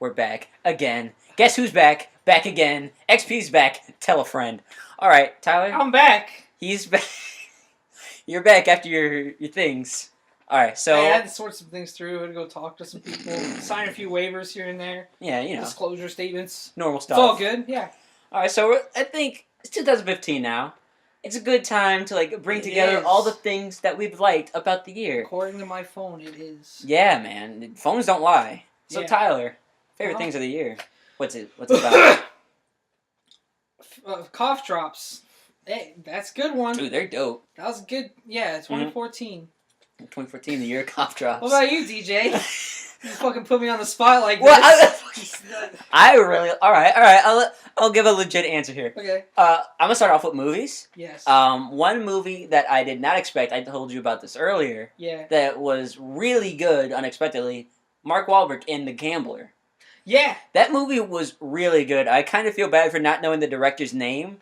We're back again. Guess who's back? Back again. XP's back. Tell a friend. All right, Tyler. I'm back. He's back. You're back after your things. All right, so I had to sort some things through. I had to go talk to some people, sign a few waivers here and there. Yeah, you know, disclosure statements. Normal stuff. It's all good. Yeah. All right, so I think it's 2015 now. It's a good time to like bring together all the things that we've liked about the year. According to my phone, it is. Yeah, man. Phones don't lie. So Yeah. Tyler, favorite things of the year. What's it about? Cough drops. Hey, that's a good one. Dude, they're dope. That was good. Yeah, 2014. 2014, the year of cough drops. What about you, DJ? You fucking put me on the spot like well, this. I really. All right. I'll give a legit answer here. Okay. I'm gonna start off with movies. Yes. One movie that I did not expect. I told you about this earlier. Yeah. That was really good unexpectedly. Mark Wahlberg in The Gambler. Yeah. That movie was really good. I kind of feel bad for not knowing the director's name.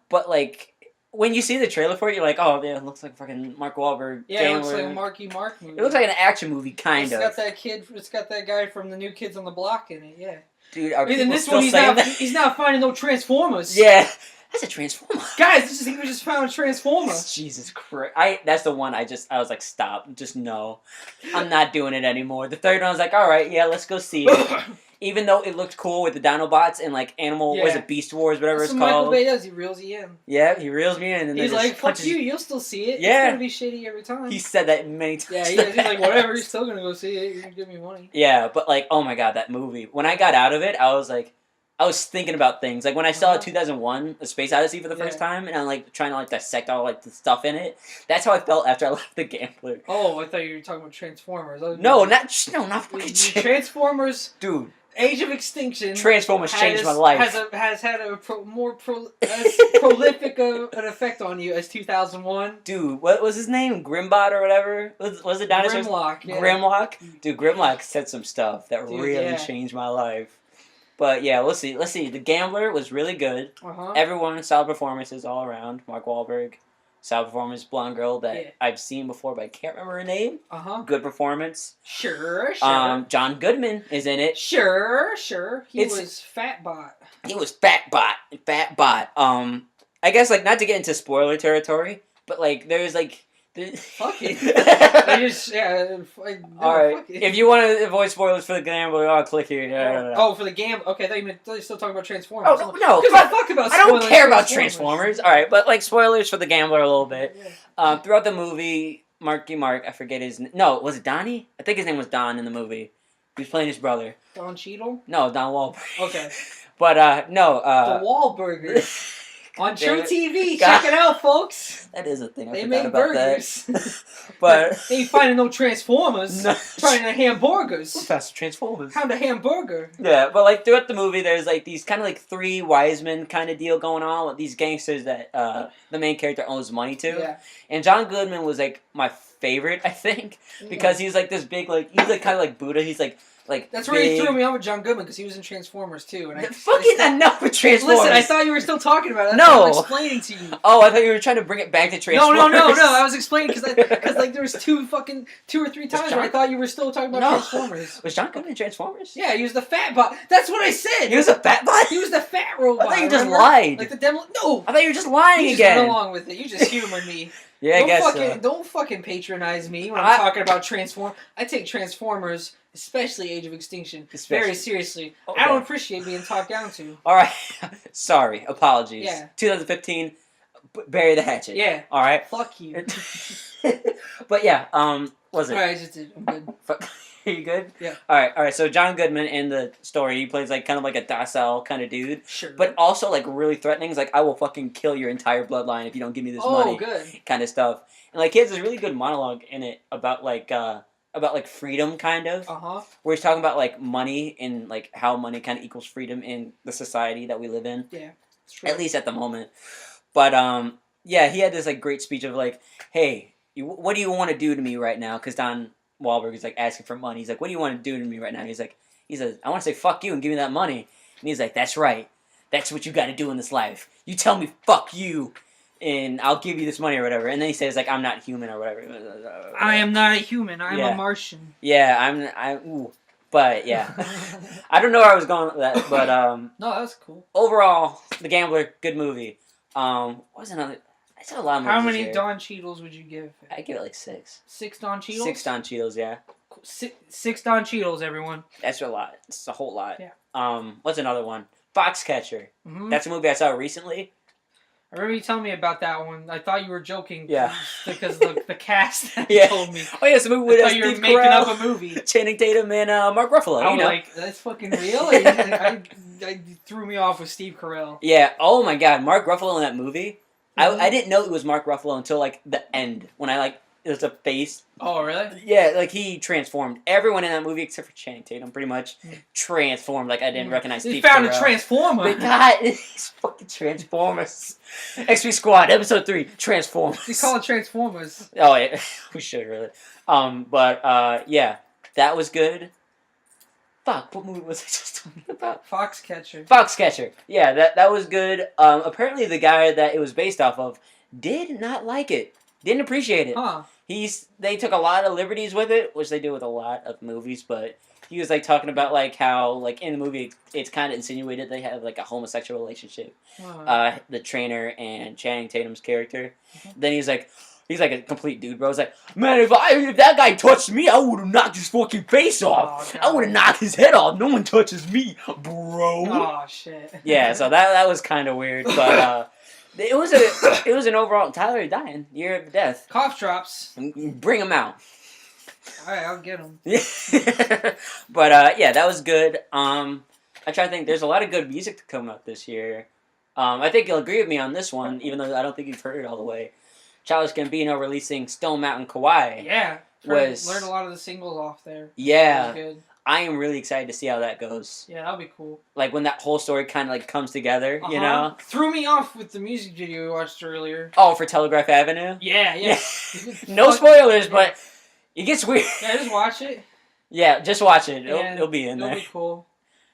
But like, when you see the trailer for it, you're like, oh, yeah, it looks like fucking Mark Wahlberg. Yeah, Gambler. it looks like a Marky Mark movie. It looks like an action movie, kind of. It's got that kid. It's got that guy from the New Kids on the Block in it. Yeah. Dude, are people in this still one, saying that? he's not finding no Transformers. Yeah, that's a Transformer. Guys, he just found a Transformer. Jesus Christ! That's the one I was like, stop, just no, I'm not doing it anymore. The third one I was like, all right, yeah, let's go see it. Even though it looked cool with the Dinobots and like Animal, was it Beast Wars, whatever That's it's what called. Michael Bay does. He reels you in. Yeah, he reels me in, and he's then like, "Fuck you, you'll still see it. Yeah, it's gonna be shitty every time." He said that many times. Yeah, he's like, "Whatever, you're still gonna go see it. You're gonna give me money." Yeah, but like, oh my god, that movie. When I got out of it, I was thinking about things. Like when I saw 2001: A Space Odyssey for the first time, and I'm like trying to like dissect all like the stuff in it. That's how I felt after I left The Gambler. Oh, I thought you were talking about Transformers. No, not fucking Transformers, dude. Age of Extinction. Transformers changed my life. Has had a more prolific an effect on you as 2001. Dude, what was his name? Grimbot or whatever? Was it dinosaurs? Grimlock. Yeah. Grimlock? Dude, Grimlock said some stuff that really changed my life. But yeah, let's see. The Gambler was really good. Everyone, solid performances all around. Mark Wahlberg, solid performance. Blonde girl that I've seen before, but I can't remember her name. Good performance. Sure. John Goodman is in it. Sure. He was Fatbot. He was Fatbot. I guess like not to get into spoiler territory, but like there's like. Fuck it. Alright. If you want to avoid spoilers for The Gambler, I'll click here. Oh, for The Gambler. Okay, I thought you were still talking about Transformers. Oh, no. I don't care about Transformers. Alright, but like spoilers for The Gambler a little bit. Throughout the movie, Marky Mark, I forget his name. No, was it Donnie? I think his name was Don in the movie. He was playing his brother. Don Cheadle? No, Don Wahlberg. Okay. But, no. The Wahlburgers. On True TV, check it out, folks. That is a thing. They make burgers. But they ain't finding no Transformers. No. Finding hamburgers. Faster Transformers. Found a hamburger. Yeah, but like throughout the movie, there's like these kind of like three wise men kind of deal going on with these gangsters that the main character owes money to. Yeah. And John Goodman was like my favorite, I think, because he's like this big he's like kind of like Buddha. He's like that's where he threw me off with John Goodman because he was in Transformers too. And enough with Transformers. Listen, I thought you were still talking about it. That's what I'm explaining to you. Oh, I thought you were trying to bring it back to Transformers. No. I was explaining because like there was two or three times where I thought you were still talking about Transformers. Was John Goodman in Transformers? Yeah, he was the fat bot. That's what I said. He was a fat bot? He was the fat robot. I thought you just lied. Like the demo. No. I thought you were just lying you again. You just went along with it. You just humored me. Yeah, I guess so. Don't fucking patronize me when I'm talking about Transformers. I take Transformers, especially Age of Extinction, very seriously. Okay. I don't appreciate being talked down to. Alright. Sorry. Apologies. Yeah. 2015, bury the hatchet. Yeah. Alright? Fuck you. But yeah, was it? Alright, I just did. I'm good. Are you good? Yeah. Alright, so John Goodman in the story, he plays like kind of like a docile kind of dude. Sure. But also like really threatening. He's like, I will fucking kill your entire bloodline if you don't give me this money. Oh, good. Kind of stuff. And like he has this really good monologue in it about like freedom kind of. Where he's talking about like money and like how money kind of equals freedom in the society that we live in. Yeah. It's true. At least at the moment. But yeah, he had this like great speech of like, hey, what do you want to do to me right now? Because Don Wahlberg is like asking for money. He's like, what do you want to do to me right now? He says, I want to say fuck you and give me that money. And he's like, that's right. That's what you got to do in this life. You tell me fuck you, and I'll give you this money or whatever. And then he says like, I'm not human or whatever. I am not a human. I'm a Martian. Yeah, ooh. But yeah, I don't know where I was going with that, but no, that's cool. Overall, The Gambler, good movie. What was another? I saw a lot of movies. How many this year. Don Cheadles would you give it? I give it like 6. 6 Don Cheadles. 6 Don Cheadles, yeah. 6 Don Cheadles, everyone. That's a lot. It's a whole lot. Yeah. What's another one? Foxcatcher. Mm-hmm. That's a movie I saw recently. I remember you telling me about that one. I thought you were joking. Yeah. Because the cast told me. Oh, yeah, it's a movie with I thought you were Steve making Carell, up a movie. Channing Tatum, and Mark Ruffalo. I was like, that's fucking real? I threw me off with Steve Carell. Yeah. Oh, my God. Mark Ruffalo in that movie. Mm-hmm. I didn't know it was Mark Ruffalo until, like, the end. When it was a face. Oh, really? Yeah, like, he transformed. Everyone in that movie, except for Channing Tatum, pretty much transformed. Like, I didn't recognize Steve Carell. They found a Transformer. But God, these fucking Transformers. XP Squad, Episode 3, Transformers. We call it Transformers. Oh, yeah. We should, really. Yeah. That was good. Fuck, what movie was I just talking about? Foxcatcher. Yeah, that was good. Apparently the guy that it was based off of did not like it. Didn't appreciate it. Huh. They took a lot of liberties with it, which they do with a lot of movies, but he was like talking about like how like in the movie it's kind of insinuated they have like a homosexual relationship. The trainer and Channing Tatum's character. Then he's like a complete dude, bro. He's like, man, if that guy touched me, I would have knocked his fucking face off. I would have knocked his head off. No one touches me, bro. Oh shit. Yeah, so that was kind of weird, but it was an overall Tyler dying, year of death. Cough drops. Bring him out. All right, I'll get him. But yeah, that was good. I try to think. There's a lot of good music to come out this year. I think you'll agree with me on this one, even though I don't think you've heard it all the way. Childish Gambino releasing Stone Mountain Kauai. Yeah, learned a lot of the singles off there. Yeah, that was good. I am really excited to see how that goes. Yeah, that'll be cool. Like when that whole story kind of like comes together, you know. Threw me off with the music video we watched earlier. Oh, for Telegraph Avenue. Yeah. No spoilers, but it gets weird. Yeah, just watch it. Yeah, just watch it. It'll be in there. It'll be cool.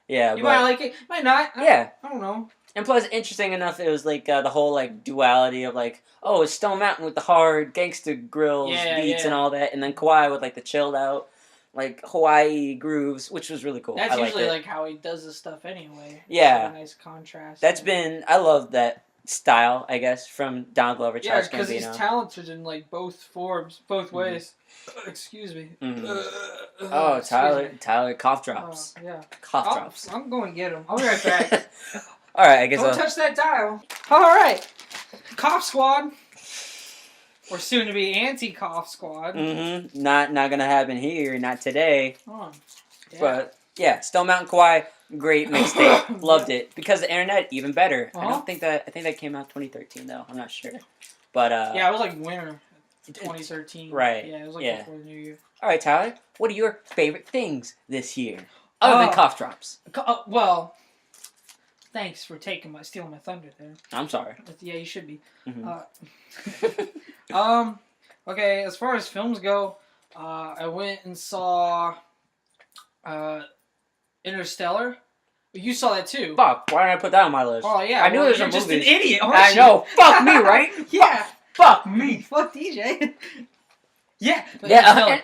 Yeah, you might like it, might not. I don't know. And plus, interesting enough, it was like the whole like duality of like, oh, it's Stone Mountain with the hard gangster grills, beats, and all that, and then Kauai with like the chilled out, like Hawaii grooves, which was really cool. That's usually like how he does his stuff anyway. Yeah, a nice contrast. I love that style, I guess, from Don Glover. Yeah, because he's talented in like both forms, both ways. Excuse me. Oh, Tyler, cough drops. Yeah, cough drops. I'm going to get him. I'll be right back. All right, I guess. Don't touch that dial. All right, Cough Squad. Or soon to be anti-Cough Squad. Mm-hmm. Not gonna happen here. Not today. Oh, yeah. But yeah, Stone Mountain Kauai, great mixtape. Loved it because the internet even better. I think that came out 2013 though. I'm not sure. But yeah, it was like winter. 2013. Right. Yeah, it was like before the new year. All right, Tyler. What are your favorite things this year, other than cough drops? Well, thanks for stealing my thunder there. I'm sorry. Yeah, you should be. Mm-hmm. Okay. As far as films go, I went and saw Interstellar. You saw that too. Fuck! Why didn't I put that on my list? Oh yeah, I knew there's you're a just movie. an idiot. I know. Fuck me, right? Yeah. Fuck me. Fuck DJ. Yeah.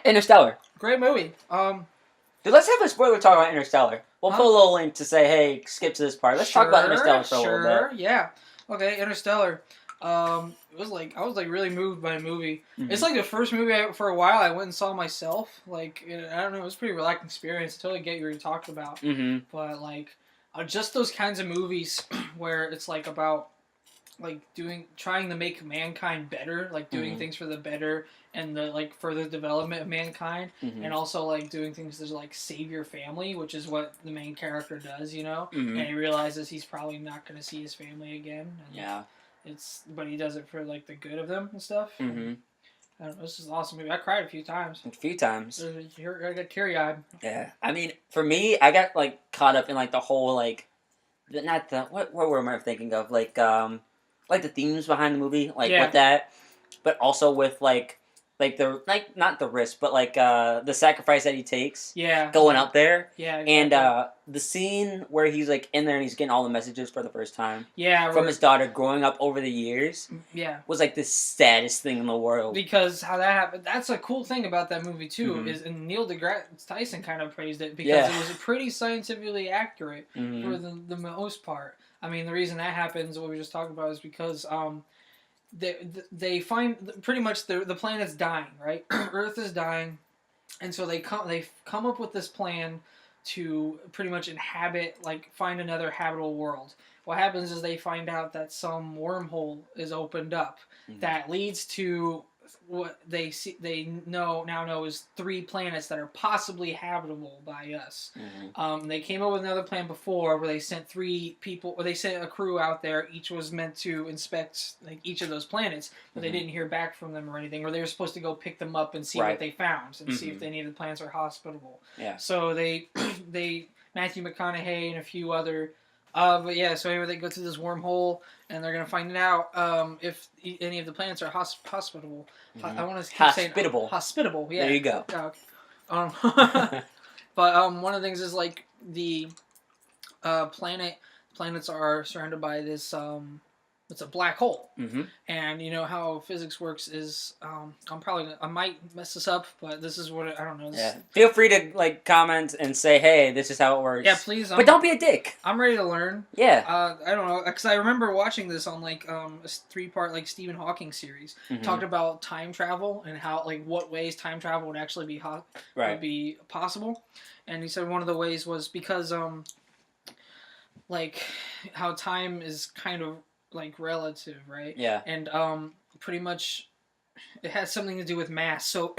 Interstellar. Great movie. Dude, let's have a spoiler talk about Interstellar. We'll put a little link to say, hey, skip to this part. Let's talk about Interstellar for a little bit. Yeah. Okay, Interstellar. It was like I was like really moved by the movie. Mm-hmm. It's like the first movie for a while I went and saw myself. Like I don't know, it was a pretty relaxing experience. I totally get what you're talking about. Mm-hmm. But like just those kinds of movies where it's like about like trying to make mankind better, like doing things for the better and the like further development of mankind, and also like doing things to like save your family, which is what the main character does, you know. And he realizes he's probably not going to see his family again. And but he does it for like the good of them and stuff. I don't know, this is an awesome movie. I cried a few times. I got teary-eyed. Yeah, I mean, for me, I got like caught up in like the whole like, what word am I thinking of? Like the themes behind the movie, like with that, but also with like like not the risk, but like the sacrifice that he takes Yeah. going up there. Yeah. And Exactly. the scene where he's like in there and he's getting all the messages for the first time Yeah. from his daughter growing up over the years Yeah. was like the saddest thing in the world. Because how that happened, that's a cool thing about that movie too. Mhm. Is and Neil deGrasse Tyson kind of praised it because Yeah. it was pretty scientifically accurate Mhm. for the most part. I mean, the reason that happens, what we just talked about, is because they find pretty much the planet's dying, right? Earth is dying, and so they come up with this plan to pretty much inhabit, like, find another habitable world. What happens is they find out that some wormhole is opened up that leads to what they know is 3 planets that are possibly habitable by us. They came up with another plan before where they sent 3 people, or they sent a crew out there. Each was meant to inspect like each of those planets, but they didn't hear back from them or anything. Or they were supposed to go pick them up and see what they found and see if any of the planets are hospitable. Yeah. So they Matthew McConaughey and a few other. But yeah, so anyway, they go through this wormhole and they're gonna find out if any of the planets are hospitable. I want to keep Hospitable. saying hospitable. Yeah. There you go. Okay. But one of the things is like the planets are surrounded by this it's a black hole. And you know how physics works is I might mess this up, but this is what I don't know. Yeah. Feel free to like comment and say, hey, this is how it works. Yeah, please. But don't be a dick. I'm ready to learn. Yeah. I don't know, because I remember watching this on like a 3-part like Stephen Hawking series. Talked about time travel and how like what ways time travel would actually be would be possible. And he said one of the ways was because like how time is kind of like relative, right? Yeah. And pretty much it has something to do with mass. So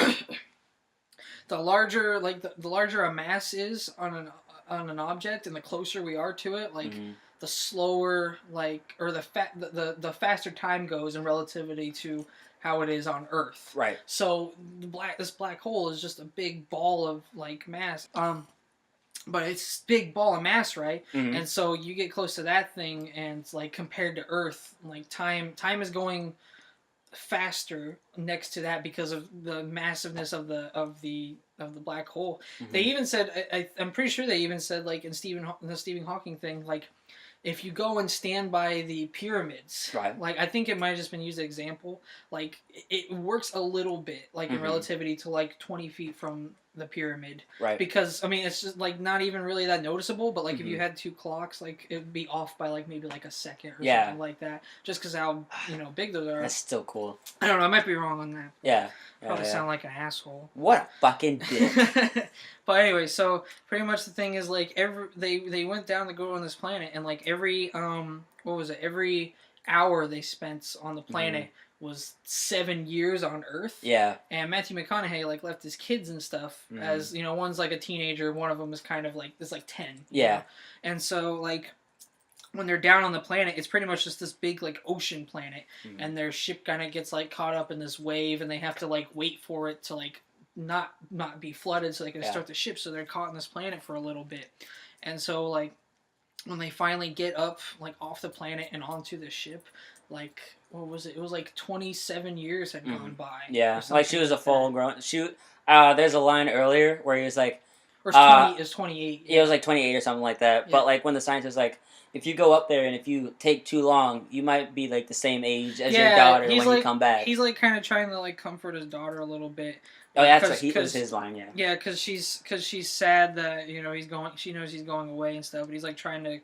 the larger the larger a mass is on an object, and the closer we are to it, like the slower like or the faster time goes in relativity to how it is on Earth. Right. So this black hole is just a big ball of like mass. But it's big ball of mass, right? And so you get close to that thing, and like compared to Earth, like time is going faster next to that because of the massiveness of the black hole. They even said, I'm pretty sure they even said like in the Stephen Hawking thing, like if you go and stand by the pyramids, right? Like I think it might have just been used as an example. Like it works a little bit, like in relativity to like 20 feet from the pyramid, right? Because I mean, it's just like not even really that noticeable. But like if you had 2 clocks, like it'd be off by like maybe like a second or something like that, just because how big those are. That's still cool. I don't know. I might be wrong on that. Yeah. Probably sound like an asshole. What a fucking dick. But anyway, so pretty much the thing is like they went down to go on this planet, and like every every hour they spent on the planet was 7 years on Earth. Yeah. And Matthew McConaughey like left his kids and stuff as one's like a teenager, one of them is kind of like 10. Yeah. You know? And so like when they're down on the planet, it's pretty much just this big like ocean planet, and their ship kind of gets like caught up in this wave, and they have to like wait for it to like not be flooded so they can start the ship. So they're caught on this planet for a little bit, and so like when they finally get up like off the planet and onto the ship, like what was it? It was like 27 years had gone by. Yeah, like she was a full grown. There's a line earlier where he was like, or it was 28. Yeah, it was like 28 or something like that. Yeah. But like when the scientist like, if you go up there and if you take too long, you might be like the same age as your daughter when you come back. He's like kind of trying to like comfort his daughter a little bit. Oh, yeah, that's what was his line, yeah. Yeah, because she's sad that he's going. She knows he's going away and stuff, but he's like trying to,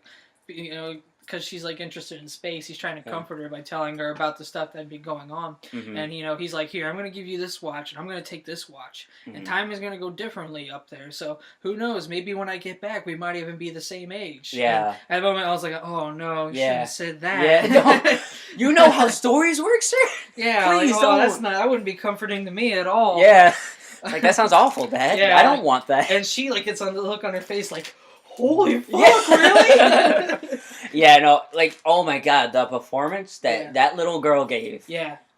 because she's like interested in space. He's trying to comfort her by telling her about the stuff that'd be going on. And he's like, here, I'm gonna give you this watch, and I'm gonna take this watch, and time is gonna go differently up there. So who knows? Maybe when I get back, we might even be the same age. Yeah. And at the moment, I was like, oh no, you shouldn't have said that. Yeah. You know how stories work, sir? Yeah. Please don't. That's not. That wouldn't be comforting to me at all. Yeah. Like that sounds awful, Dad. Yeah. I don't want that. And she like gets on the look on her face like, holy fuck, really? Yeah, no, like, oh my god, the performance that little girl gave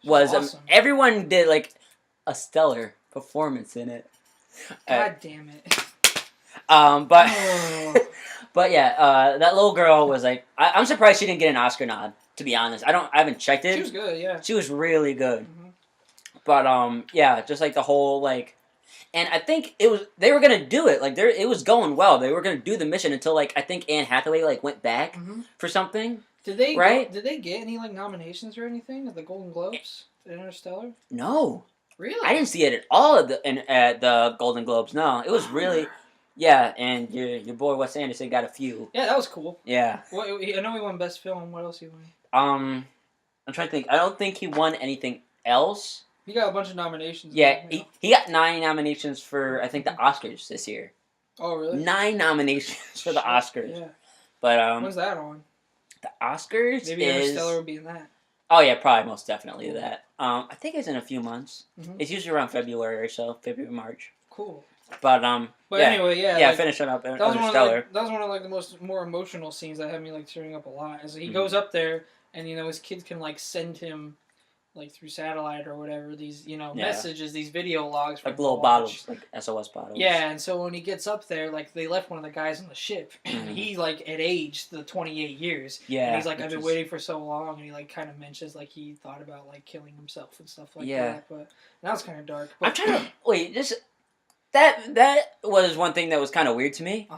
was awesome. Everyone did like a stellar performance in it. God damn it. But yeah, that little girl was like, I'm surprised she didn't get an Oscar nod, to be honest. I haven't checked it. She was good, yeah. She was really good. But yeah, just like the whole like, and I think they were gonna do it like it was going well. They were gonna do the mission until like I think Anne Hathaway like went back Mm-hmm. for something. Did they right? Did they get any like nominations or anything at the Golden Globes? Interstellar. No, Really? I didn't see it at all at the Golden Globes. No, it was really. Yeah, and your boy Wes Anderson got a few. Yeah, that was cool. Yeah. What, I know he won Best Film. What else he won? I'm trying to think. I don't think he won anything else. He got a bunch of nominations. Yeah, he got 9 nominations for I think the Oscars this year. Oh really? 9 nominations for the Oscars. Yeah. But when's that on? The Oscars Maybe is. Interstellar would be in that. Oh yeah, probably most definitely that. I think it's in a few months. Mm-hmm. It's usually around February or so, February March. Cool. But But anyway, yeah. Yeah, like, finishing up that was Interstellar. that was one of like the more emotional scenes that had me like tearing up a lot. Is he Mm-hmm. goes up there and his kids can like send him like through satellite or whatever these messages, these video logs, like little bottles, like SOS bottles. Yeah, and so when he gets up there, like they left one of the guys on the ship, and he like had aged the 28 years. Yeah, and he's like, I've been waiting for so long, and he like kind of mentions like he thought about like killing himself and stuff like that. But that was kind of dark. But, I'm trying to wait. Just that was one thing that was kind of weird to me.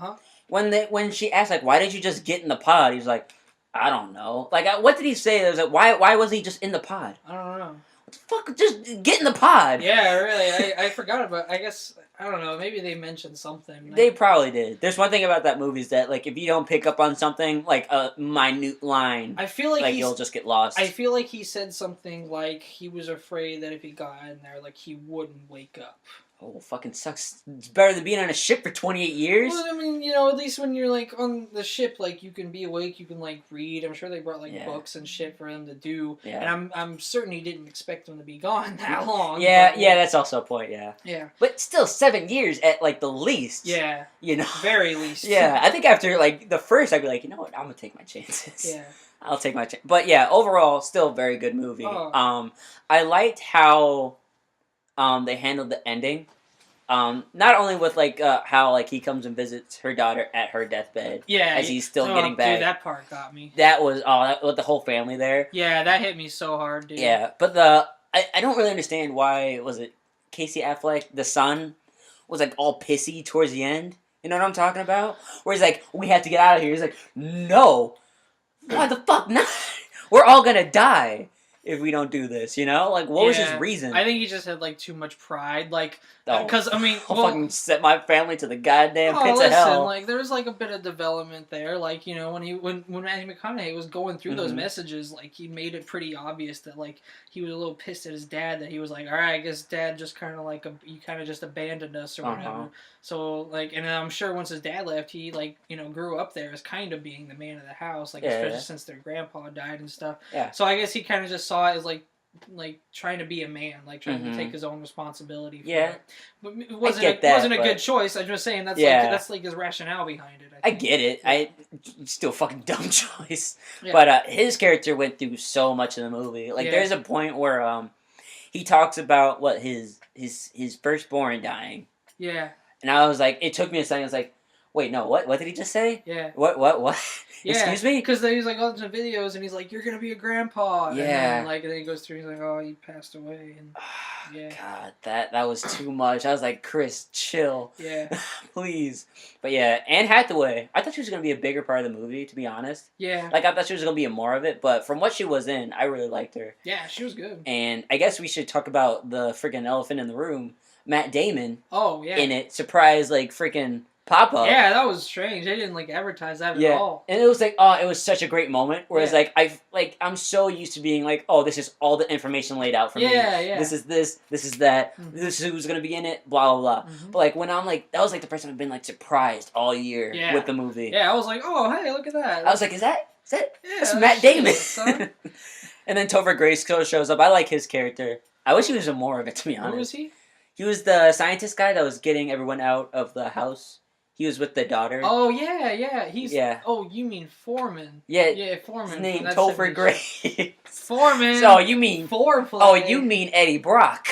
When she asked like, why did you just get in the pod? He's like, I don't know. Like, what did he say? It was like, why was he just in the pod? I don't know. What the fuck? Just get in the pod. Yeah, really. I forgot about. I guess I don't know. Maybe they mentioned something. They probably did. There's one thing about that movie is that like if you don't pick up on something like a minute line, I feel like you'll just get lost. I feel like he said something like he was afraid that if he got in there, like he wouldn't wake up. Oh, fucking sucks. It's better than being on a ship for 28 years. Well, I mean, at least when you're like on the ship, like you can be awake, you can like read. I'm sure they brought like books and shit for him to do. Yeah. And I'm certain he didn't expect him to be gone that long. Yeah, that's also a point. Yeah. Yeah. But still, 7 years at like the least. Yeah. Very least. Yeah, I think after like the first, I'd be like, you know what, I'm gonna take my chances. Yeah. I'll take my chance. But yeah, overall, still a very good movie. Oh. I liked how they handled the ending. Not only with like how like he comes and visits her daughter at her deathbed. Yeah, as he's still getting back. Dude, that part got me. That was with the whole family there. Yeah, that hit me so hard, dude. Yeah, but I don't really understand why was it Casey Affleck, the son, was like all pissy towards the end. You know what I'm talking about? Where he's like, we have to get out of here. He's like, no, why the fuck not? We're all gonna die if we don't do this, Like, what was his reason? I think he just had, like, too much pride, like, because, I mean... I'll fucking set my family to the goddamn pits of hell. Like, there was, like, a bit of development there, like, when Matthew McConaughey was going through those messages, like, he made it pretty obvious that, like, he was a little pissed at his dad, that he was like, alright, I guess Dad just kind of, like, you kind of just abandoned us, or whatever. So, like, and I'm sure once his dad left, he, like, grew up there as kind of being the man of the house, like, especially since their grandpa died and stuff. Yeah. So I guess he kind of just saw it as, like trying to be a man, like trying to take his own responsibility for it. But it wasn't a good choice. I'm just saying that's like his rationale behind it. I get it. It's still a fucking dumb choice. Yeah. But his character went through so much in the movie. Like there's a point where he talks about what his firstborn dying. Yeah. And I was like, it took me a second. I was like, wait, no, what? What did he just say? Yeah. What? Yeah. Excuse me? Because then he's like watching videos and he's like, you're gonna be a grandpa. Yeah. And then he goes through. He's like, oh, he passed away. And yeah. God, that was too much. I was like, Chris, chill. Yeah. Please. But yeah, Anne Hathaway. I thought she was gonna be a bigger part of the movie. To be honest. Yeah. Like I thought she was gonna be more of it, but from what she was in, I really liked her. Yeah, she was good. And I guess we should talk about the freaking elephant in the room, Matt Damon. Oh yeah. In it, surprise like freaking pop up. Yeah, that was strange. They didn't like advertise that at all. And it was like, it was such a great moment. Whereas I'm so used to being like, oh, this is all the information laid out for me. Yeah. This is this is that. Mm-hmm. This is who's gonna be in it. Blah blah blah. Mm-hmm. But like when I'm like, that was like the first time I've been like surprised all year with the movie. Yeah, I was like, oh hey, look at that. I was like, is that that's Matt Damon. And then Topher Grace shows up. I like his character. I wish he was in more of it, to be honest. Who was he? He was the scientist guy that was getting everyone out of the house. He was with the daughter. Oh, yeah. Oh, you mean Foreman. Yeah, Foreman. His name Topher Grace. Foreman. So you mean... Foreplay. Oh, you mean Eddie Brock.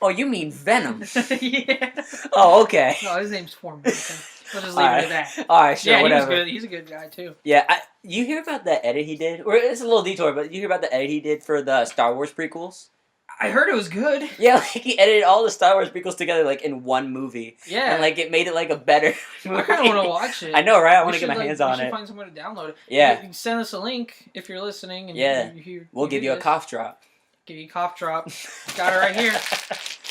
Oh, you mean Venom. Yeah. Oh, okay. No, his name's Foreman. Okay. We'll just leave it at that. Alright, sure, yeah, whatever. Yeah, he's a good guy, too. Yeah, you hear about that edit he did? Or it's a little detour, but you hear about the edit he did for the Star Wars prequels? I heard it was good. Yeah, like he edited all the Star Wars prequels together like in one movie, Yeah. and like it made it like a better movie. I kind of want to watch it. I know, right? I want We to get my should, hands we on should it. find somewhere to download it. Yeah. You send us a link if you're listening. And Yeah. We'll give you a this. cough drop. Give you a cough drop. Got it right here.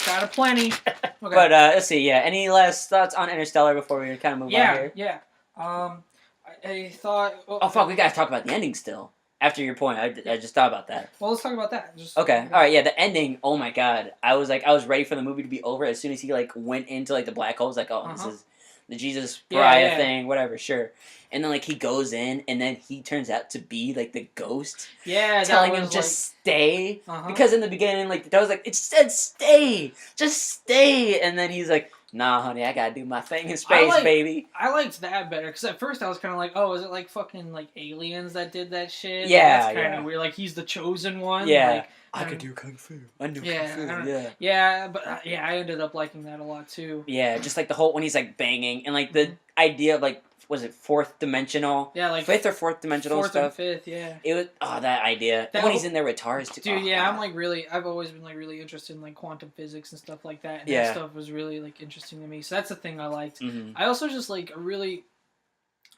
Got it plenty. Okay. But let's see. Yeah. Any last thoughts on Interstellar before we kind of move on here? Yeah. I thought. Well, Oh fuck, we gotta talk about the ending still. After your point, I just thought about that. Well, let's talk about that. Okay, all right, yeah, the ending. Oh my god, I was ready for the movie to be over as soon as he like went into like the black hole. I was like, oh, this is the Jesus Pariah thing, whatever, sure. And then like he goes in, and then he turns out to be like the ghost. Yeah, telling him just stay because in the beginning like that was like it said stay, just stay, and then he's like, nah, honey, I gotta do my thing in space, baby. I liked that better because at first I was kind of like, oh, is it like fucking like aliens that did that shit? Yeah, like, that's kind of weird. Like he's the chosen one. Yeah, like, I could do kung fu. I knew kung fu. Yeah, yeah, but I ended up liking that a lot too. Yeah, just like the whole when he's like banging and like the idea of like was it fourth dimensional? Yeah, like fifth or fourth dimensional fourth stuff. And fifth, yeah. It was that idea. That when he's in there with TARS too. Dude, yeah, I'm like I've always been like really interested in like quantum physics and stuff like that. And that stuff was really like interesting to me. So that's the thing I liked. Mm-hmm. I also just like really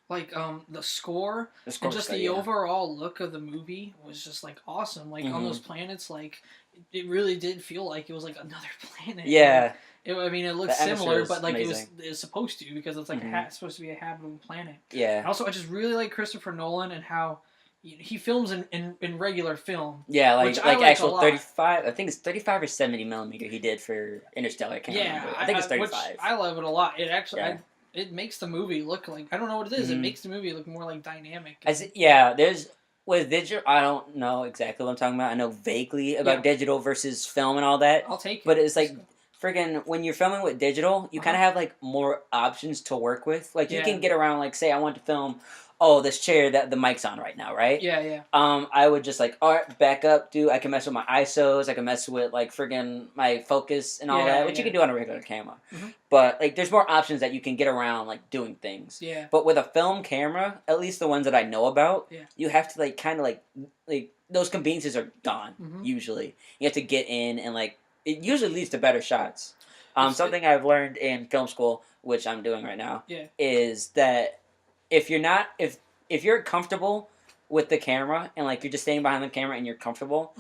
like the score and just the overall look of the movie was just like awesome. Like on those planets, like it really did feel like it was like another planet. Yeah. Like, I mean, it looked similar, but like it was supposed to because it's like it's supposed to be a habitable planet. Yeah. And also, I just really like Christopher Nolan and how he films in regular film. Yeah, like actual 35. I think it's 35 or 70 millimeter. He did for Interstellar. I can't remember. I think it's 35. Which I love it a lot. It actually it makes the movie look like I don't know what it is. It makes the movie look more like dynamic. There's. With digital, I don't know exactly what I'm talking about. I know vaguely about digital versus film and all that. I'll take it. But it's like, friggin' when you're filming with digital, you kind of have like more options to work with. Like you can get around. Like say I want to film, this chair that the mic's on right now, right? Yeah. I would just like, all right, back up, dude. I can mess with my ISOs. I can mess with like friggin' my focus and all that, which you can do on a regular camera. But like, there's more options that you can get around like doing things. Yeah. But with a film camera, at least the ones that I know about, you have to like kind of like those conveniences are gone usually. You have to get in and like it usually leads to better shots. Something I've learned in film school, which I'm doing right now, is that if you're comfortable with the camera and like you're just standing behind the camera and you're comfortable,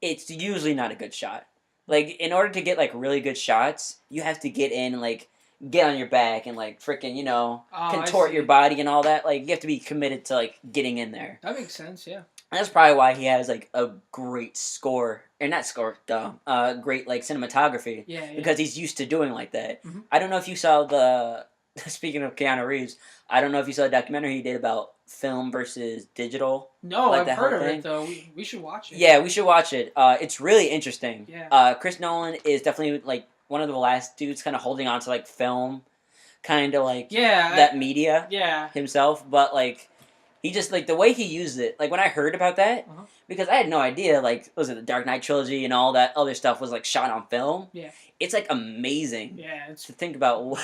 it's usually not a good shot. Like in order to get like really good shots, you have to get in and like get on your back and like freaking contort your body and all that. Like you have to be committed to like getting in there. That makes sense, yeah. And that's probably why he has like a great score, or not score, great like cinematography. Yeah. Because he's used to doing like that. I don't know if you saw speaking of Keanu Reeves, I don't know if you saw a documentary he did about film versus digital. No, like I've heard of it though. We should watch it. Yeah, we should watch it. It's really interesting. Yeah. Chris Nolan is definitely like one of the last dudes kind of holding on to like film, kind of like that media himself. But like he just like the way he used it. Like when I heard about that, because I had no idea. Like was it the Dark Knight trilogy and all that other stuff was like shot on film? Yeah. It's like amazing. Yeah, it's to think about.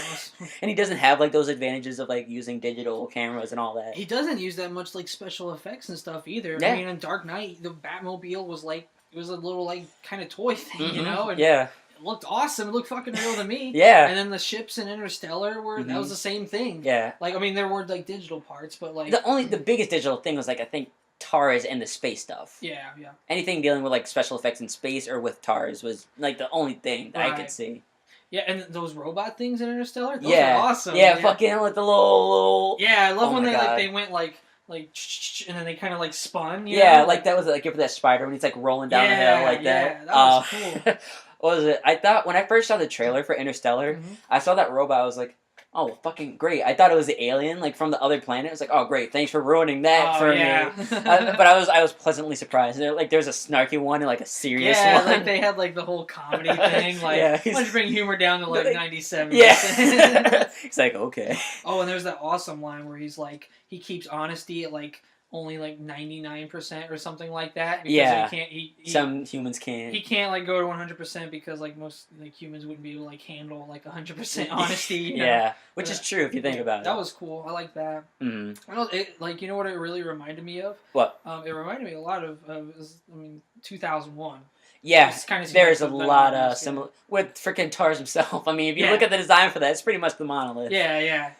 And he doesn't have like those advantages of like using digital cameras and all that. He doesn't use that much like special effects and stuff either. Yeah. I mean, in Dark Knight, the Batmobile was like it was a little like kind of toy thing, you know? And yeah. It looked awesome. It looked fucking real to me. Yeah. And then the ships in Interstellar were that was the same thing. Yeah. Like I mean, there were like digital parts, but like the biggest digital thing was like I think TARS and the space stuff. Yeah. Anything dealing with like special effects in space or with TARS was like the only thing that I could see. Yeah, and those robot things in Interstellar, those are awesome. Yeah, fucking with the little. Yeah, I love when they went like and then they kind of like spun. You know? Like like that was like for that spider when he's like rolling down the hill like that. Yeah, that was cool. What was it? I thought when I first saw the trailer for Interstellar, I saw that robot. I was like, oh, fucking great! I thought it was the alien, like from the other planet. I was like, oh, great! Thanks for ruining that for me. But I was pleasantly surprised. Like there's a snarky one and like a serious one. Yeah, like they had like the whole comedy thing. Like, why don't you bring humor down to like 97? Yeah. He's like, okay. Oh, and there's that awesome line where he's like, he keeps honesty at like only like 99% or something like that. Because he can't. Some humans can't. He can't like go to 100% because like most like humans wouldn't be able to like handle like 100% honesty. You know? Which is true if you think about it. That was cool. I like that. Mm-hmm. Like you know what it really reminded me of? What? It reminded me a lot of 2001. Yeah, It's kind of seems like there's a something out lot of of this. Yeah. similar with freaking Tars himself. I mean, if you look Yeah. at the design for that, it's pretty much the monolith. Yeah.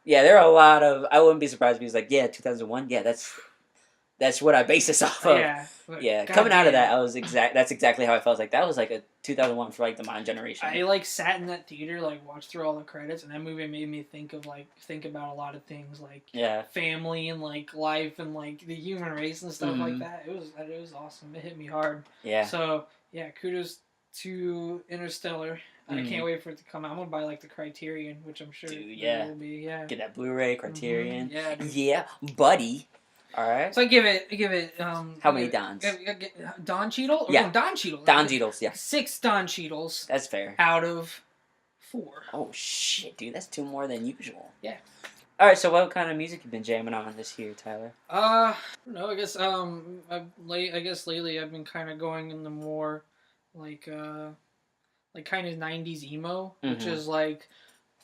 Yeah, there are a lot of. I wouldn't be surprised if he's like, yeah, 2001. Yeah, that's what I base this off of. Yeah. But Yeah, coming out of that, goddamn. I was exact. That's exactly how I felt. Like that was like a 2001 for like the modern generation. I like sat in that theater, like watched through all the credits, and that movie made me think about a lot of things like Yeah. family and like life and like the human race and stuff like Mhm. that. It was awesome. It hit me hard. Yeah. So yeah, kudos to Interstellar. I can't Mhm. wait for it to come out. I'm gonna buy like the Criterion, which I'm sure Dude, there yeah. will be. Yeah. Get that Blu-ray Criterion. Yeah, dude. Yeah, buddy. All right. So I give it. How many Dons? Don Cheadle? Yeah. No, Don Cheadle. Don Cheadles. Yeah, 6 Don Cheadles that's fair. out of 4. Oh shit, dude, that's 2 more than usual. Yeah. All right, so what kind of music you been jamming on this year, Tyler? No, I guess I guess lately I've been kind of going in the more like kind of 90s emo, which Mhm. is like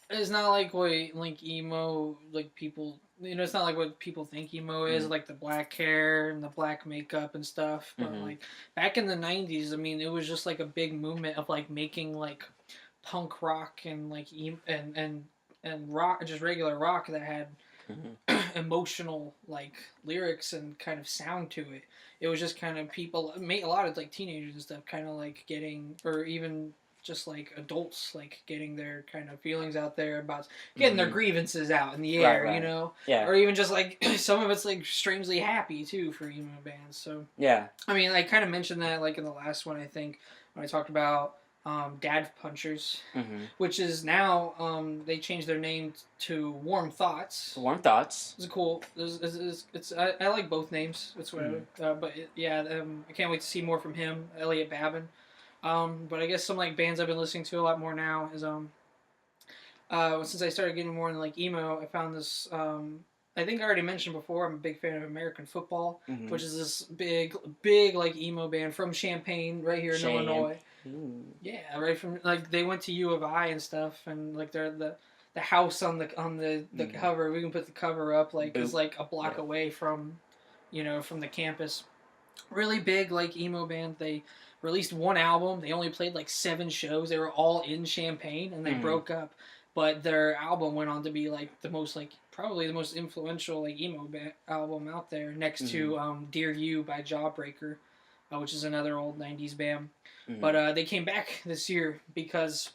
it's not like what like emo like people it's not like what people think emo is, Mhm. like the black hair and the black makeup and stuff. But Mhm. like back in the 90s, I mean, it was just like a big movement of like making like punk rock and like and rock, just regular rock that had Mhm. emotional like lyrics and kind of sound to it. It was just kind of people, a lot of like teenagers and stuff, kind of like getting, or even just like adults, like getting their kind of feelings out there about getting their Mhm. grievances out in the Right, air, right. Yeah. or even just like some of it's like strangely happy too for emo bands. So Yeah. I mean, I kind of mentioned that like in the last one, I think, when I talked about Dad Punchers, Mhm. which is now they changed their name to Warm Thoughts. Warm thoughts. It's cool. I like both names. It's whatever. I can't wait to see more from him, Elliot Babin. But I guess some like bands I've been listening to a lot more now is since I started getting more into like emo, I found this. I think I already mentioned before. I'm a big fan of American Football, Mhm. which is this big like emo band from Champaign, right here in Illinois. Ooh. Yeah, right from like they went to U of I and stuff, and like they're the house on the cover. We can put the cover up like is Boop. like a block Yeah. away from, from the campus. Really big like emo band. They released one album. They only played like 7 shows. They were all in Champaign, and they Mhm. broke up. But their album went on to be like the most like probably the most influential like emo album out there, next to "Dear You" by Jawbreaker, which is another old '90s band. Mhm. But they came back this year because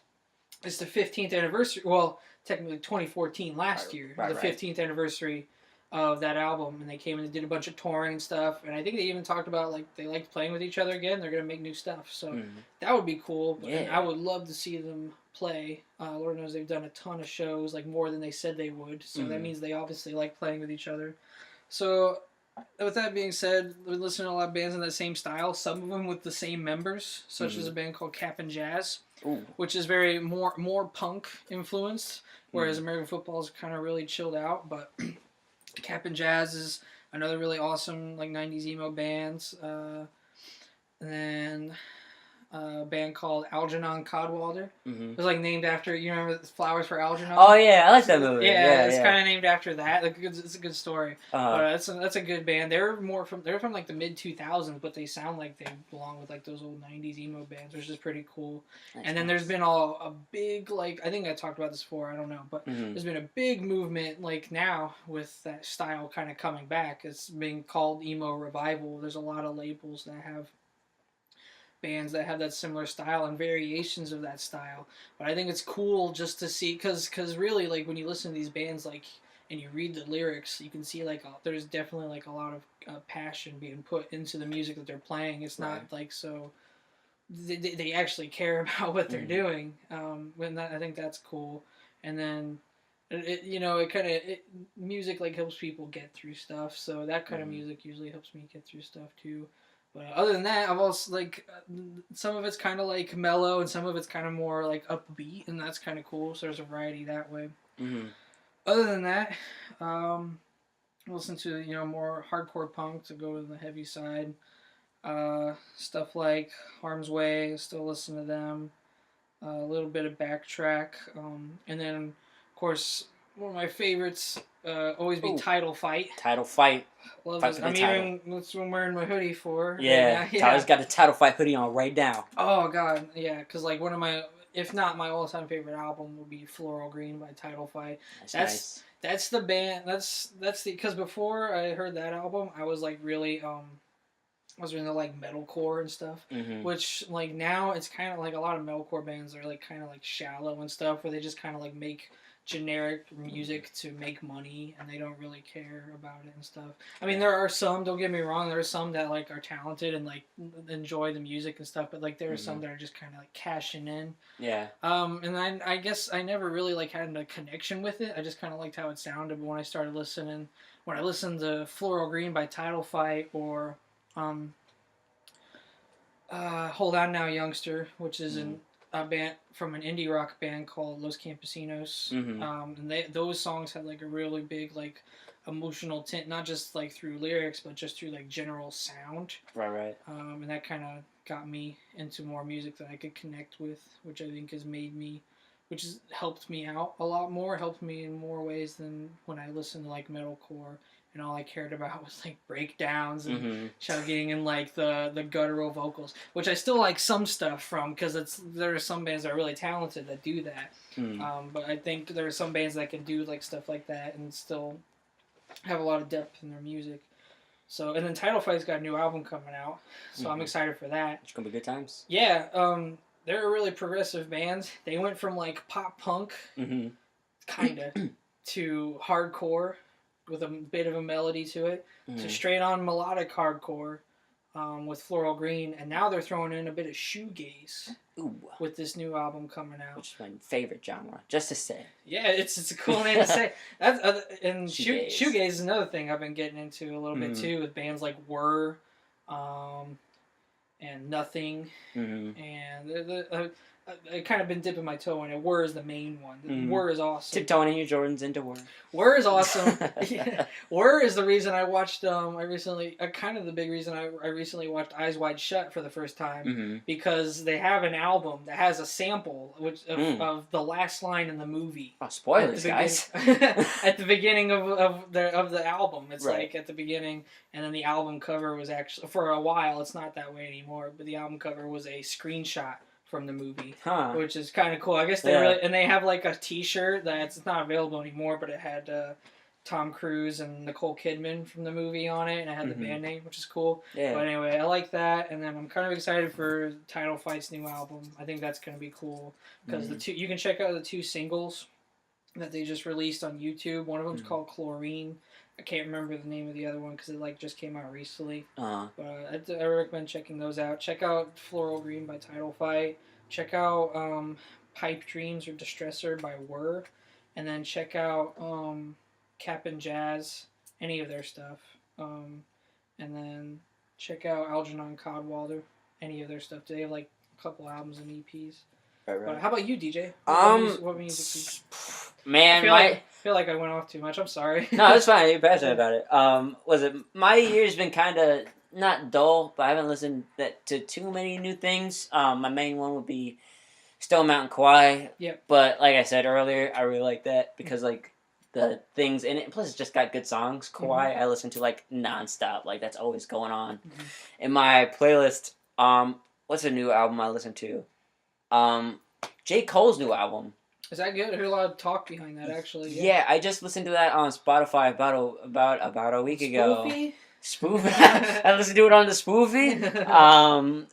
it's the 15th anniversary. Well, technically 2014 last year, Right, the right. 15th anniversary of that album, and they came and did a bunch of touring and stuff. And I think they even talked about like they liked playing with each other again. They're gonna make new stuff, so Mhm. that would be cool. And Yeah. I would love to see them play. Lord knows they've done a ton of shows, like more than they said they would. So that Mhm. means they obviously like playing with each other. So with that being said, we listen to a lot of bands in that same style. Some of them with the same members, such as a band called Cap and Jazz, Ooh. which is very more punk influenced, whereas Mhm. American Football is kind of really chilled out. But Cap and Jazz is another really awesome like '90s emo bands. And then a band called Algernon Codwalder. Mhm. It was like named after, you remember the Flowers for Algernon? Oh yeah, I like that movie. Yeah, it's Yeah. kind of named after that. Like, it's a good story. Uh-huh. But that's a good band. They're from like the mid 2000s, but they sound like they belong with like those old '90s emo bands, which is pretty cool. Nice, And then nice. there's been a big like, I think I talked about this before. I don't know, but Mhm. there's been a big movement like now with that style kind of coming back. It's being called emo revival. There's a lot of labels that have bands that have that similar style and variations of that style. But I think it's cool just to see, cause really like when you listen to these bands like and you read the lyrics, you can see like there's definitely like a lot of passion being put into the music that they're playing. It's not Right. like so they actually care about what they're doing. When that I think that's cool. And then it kind of music like helps people get through stuff. So that kind of music usually helps me get through stuff too. But other than that, I've also like some of it's kind of like mellow and some of it's kind of more like upbeat, and that's kind of cool. So there's a variety that way. Mhm. Other than that, listen to more hardcore punk to go to the heavy side. Stuff like Harm's Way, still listen to them. A little bit of Backtrack, and then of course one of my favorites always be Ooh. Title Fight. Title Fight. Love Fight this. for the I'm title. even that's what I'm wearing my hoodie for. Yeah, Right now. Tyler's got the Title Fight hoodie on right now. Oh god, yeah, because like one of my, if not my all-time favorite album, would be Floral Green by Title Fight. That's That's nice. that's the band. That's the because before I heard that album, I was like really I was into like metalcore and stuff, Mm-hmm. which like now it's kind of like a lot of metalcore bands are like kind of like shallow and stuff, where they just kind of like make generic music to make money and they don't really care about it and stuff. I mean, there are some. Don't get me wrong. There are some that like are talented and like enjoy the music and stuff, but like there are some that are just kind of like cashing in. Yeah. And I guess I never really like had a connection with it. I just kind of liked how it sounded. But when I started listening, when I listened to Floral Green by Title Fight or um, Hold On Now Youngster, which is a band from an indie rock band called Los Campesinos. Mm-hmm. And those songs had like a really big like emotional tint, not just like through lyrics, but just through like general sound. Right. And that kind of got me into more music that I could connect with, which I think has made me, which has helped me out a lot more, helped me in more ways than when I listened to like metalcore and all I cared about was like breakdowns and chugging and like the guttural vocals, which I still like some stuff from because there are some bands that are really talented that do that. But I think there are some bands that can do like stuff like that and still have a lot of depth in their music. So, and then Title Fight's got a new album coming out, so I'm excited for that. It's gonna be good times. Yeah, they're a really progressive band. They went from like pop punk, kinda, to hardcore with a bit of a melody to it, to straight on melodic hardcore with Floral Green, and now they're throwing in a bit of shoegaze. Ooh. With this new album coming out, Which is my favorite genre, just to say. Yeah, it's a cool name to say. That's and Shoegaze. Shoegaze is another thing I've been getting into a little bit too, with bands like Whir, and Nothing, and I've kind of been dipping my toe in it. Whir is the main one. Whir is awesome. Tiptoeing in your Jordans into Whir. Whir is awesome. Yeah. Whir is the reason I watched. Kind of the big reason I recently watched Eyes Wide Shut for the first time, because they have an album that has a sample of the last line in the movie. Oh, spoilers, guys! At the beginning of the album, it's right. like at the beginning, and then the album cover was actually, for a while, it's not that way anymore. But the album cover was a screenshot from the movie, which is kind of cool. I guess they really, and they have like a T-shirt that's not available anymore, but it had Tom Cruise and Nicole Kidman from the movie on it, and it had the band name, which is cool. Yeah. But anyway, I like that, and then I'm kind of excited for Title Fight's new album. I think that's going to be cool because you can check out the 2 singles that they just released on YouTube. One of them's called Chlorine. I can't remember the name of the other one because it like just came out recently. But I recommend checking those out. Check out Floral Green by Title Fight. Check out Pipe Dreams or Distressor by Whir. And then check out Cap and Jazz, any of their stuff. And then check out Algernon Codwalder, any of their stuff. They have like a couple albums and EPs. Right. But how about you, DJ? What music? Man, I feel like I went off too much. I'm sorry. No, it's fine. You're passionate about it. My year's been kind of not dull, but I haven't listened to too many new things. My main one would be Stone Mountain Kawhi. Yep. But like I said earlier, I really like that because like the things in it. Plus, it's just got good songs. Kawhi, I listen to like nonstop. Like that's always going on in my playlist. What's a new album I listen to? J. Cole's new album. Is that good? I heard a lot of talk behind that, actually. Yeah, I just listened to that on Spotify about a week ago. Spoofy? I listened to it on the Spoofy.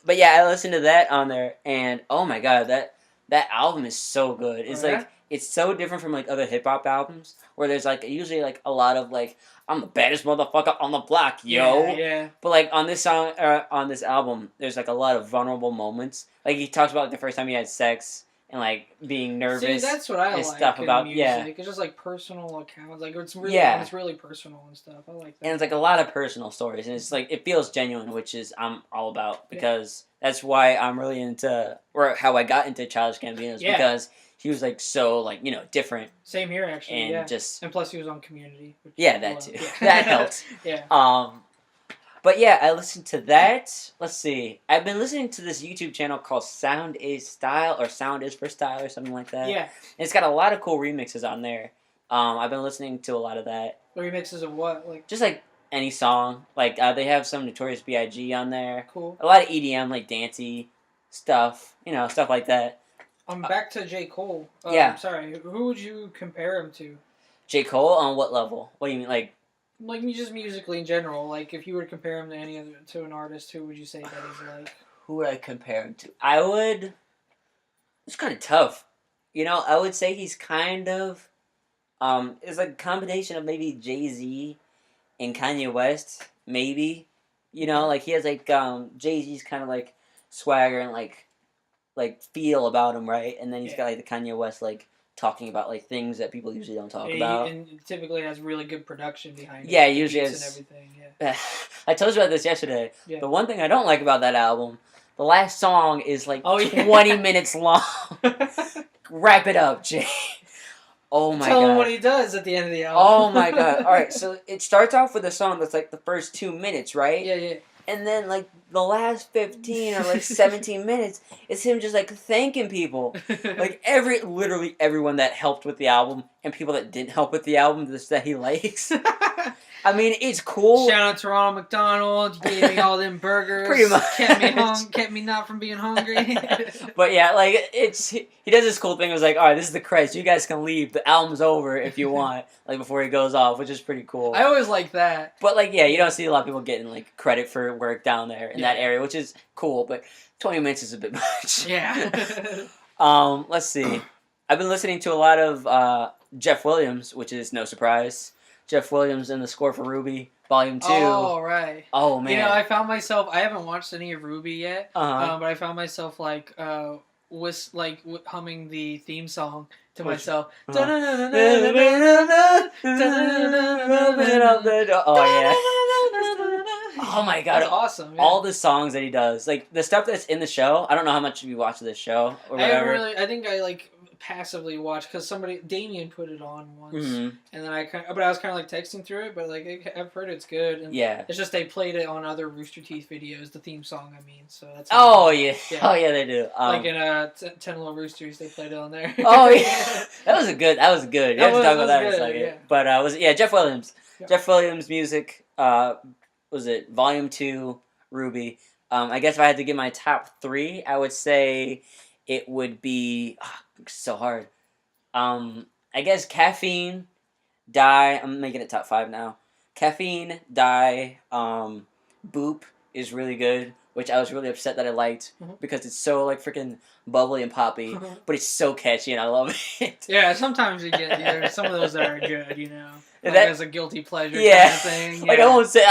But yeah, I listened to that on there, and oh my god, that album is so good. It's it's so different from like other hip hop albums where there's like usually like a lot of like I'm the baddest motherfucker on the block, yo. Yeah. But like on this song, on this album, there's like a lot of vulnerable moments. Like he talks about like, the first time he had sex. And like being nervous. See, that's what I like. Stuff about music. It's just like personal accounts. Like it's really personal and stuff. I like that. And it's like a lot of personal stories, and it's like it feels genuine, which is I'm all about because that's why I'm really into or how I got into Childish Gambino because he was like so like different. Same here actually. And and plus he was on Community. That too. That helped. Yeah. But yeah, I listened to that. Let's see. I've been listening to this YouTube channel called Sound is Style or Sound is for Style or something like that. Yeah. And it's got a lot of cool remixes on there. I've been listening to a lot of that. Remixes of what? Like, Just like any song. Like they have some Notorious B.I.G. on there. cool. A lot of EDM, like dancey stuff. Stuff like that. Back to J. Cole. Yeah. Sorry, who would you compare him to? J. Cole on what level? What do you mean, like? Like just musically in general. Like if you were to compare him to an artist, who would you say that is like? Who would I compare him to? I would. It's kind of tough. I would say he's kind of. It's like a combination of maybe Jay-Z and Kanye West, maybe. Like he has like Jay-Z's kind of like swagger and like feel about him, right? And then he's got like the Kanye West like talking about like things that people usually don't talk about. And typically has really good production behind it. Yeah, usually has. And everything. Yeah. I told you about this yesterday. Yeah. The one thing I don't like about that album, the last song is like 20 minutes long. Wrap it up, Jay. Oh my god. Tell him what he does at the end of the album. Oh my god. Alright, so it starts off with a song that's like the first 2 minutes, right? Yeah. And then like the last 15 or like 17 minutes is him just like thanking people. Like literally everyone that helped with the album and people that didn't help with the album that he likes. I mean, it's cool. Shout out to Ronald McDonald. You gave me all them burgers. Pretty much. Kept me not from being hungry. But yeah, like he does this cool thing. It was like, all right, this is the credits. You guys can leave. The album's over if you want. Like before he goes off, which is pretty cool. I always like that. But like, yeah, you don't see a lot of people getting like credit for work down there in that area, which is cool. But 20 minutes is a bit much. Yeah. Let's see. I've been listening to a lot of Jeff Williams, which is no surprise. Jeff Williams in the score for Ruby, Volume 2. Oh, right. Oh, man. I found myself, I haven't watched any of Ruby yet, but I found myself, like, humming the theme song to myself. Oh, yeah. Oh, my God. That's awesome. Yeah. All the songs that he does. Like, the stuff that's in the show, I don't know how much you watch this show or whatever. I think I, like, passively watched because Damien put it on once, and then but I was kind of like texting through it, but like I've heard it's good. And yeah, it's just they played it on other Rooster Teeth videos, the theme song. I mean, so that's. Oh yeah, they do. Like in 10 Little Roosters, they played it on there. Oh yeah, that was good. You have to talk about that in a second. Yeah. But Jeff Williams. Yeah. Jeff Williams music. Was it Volume 2, Ruby? I guess if I had to give my top 3, I would say it would be. So hard. I guess Caffeine, Die. I'm making it top 5 now. Caffeine, Die, Boop is really good, which I was really upset that I liked because it's so like freaking bubbly and poppy, but it's so catchy and I love it. Yeah, sometimes you get some of those that are good, like as a guilty pleasure kind of thing. Yeah. Like I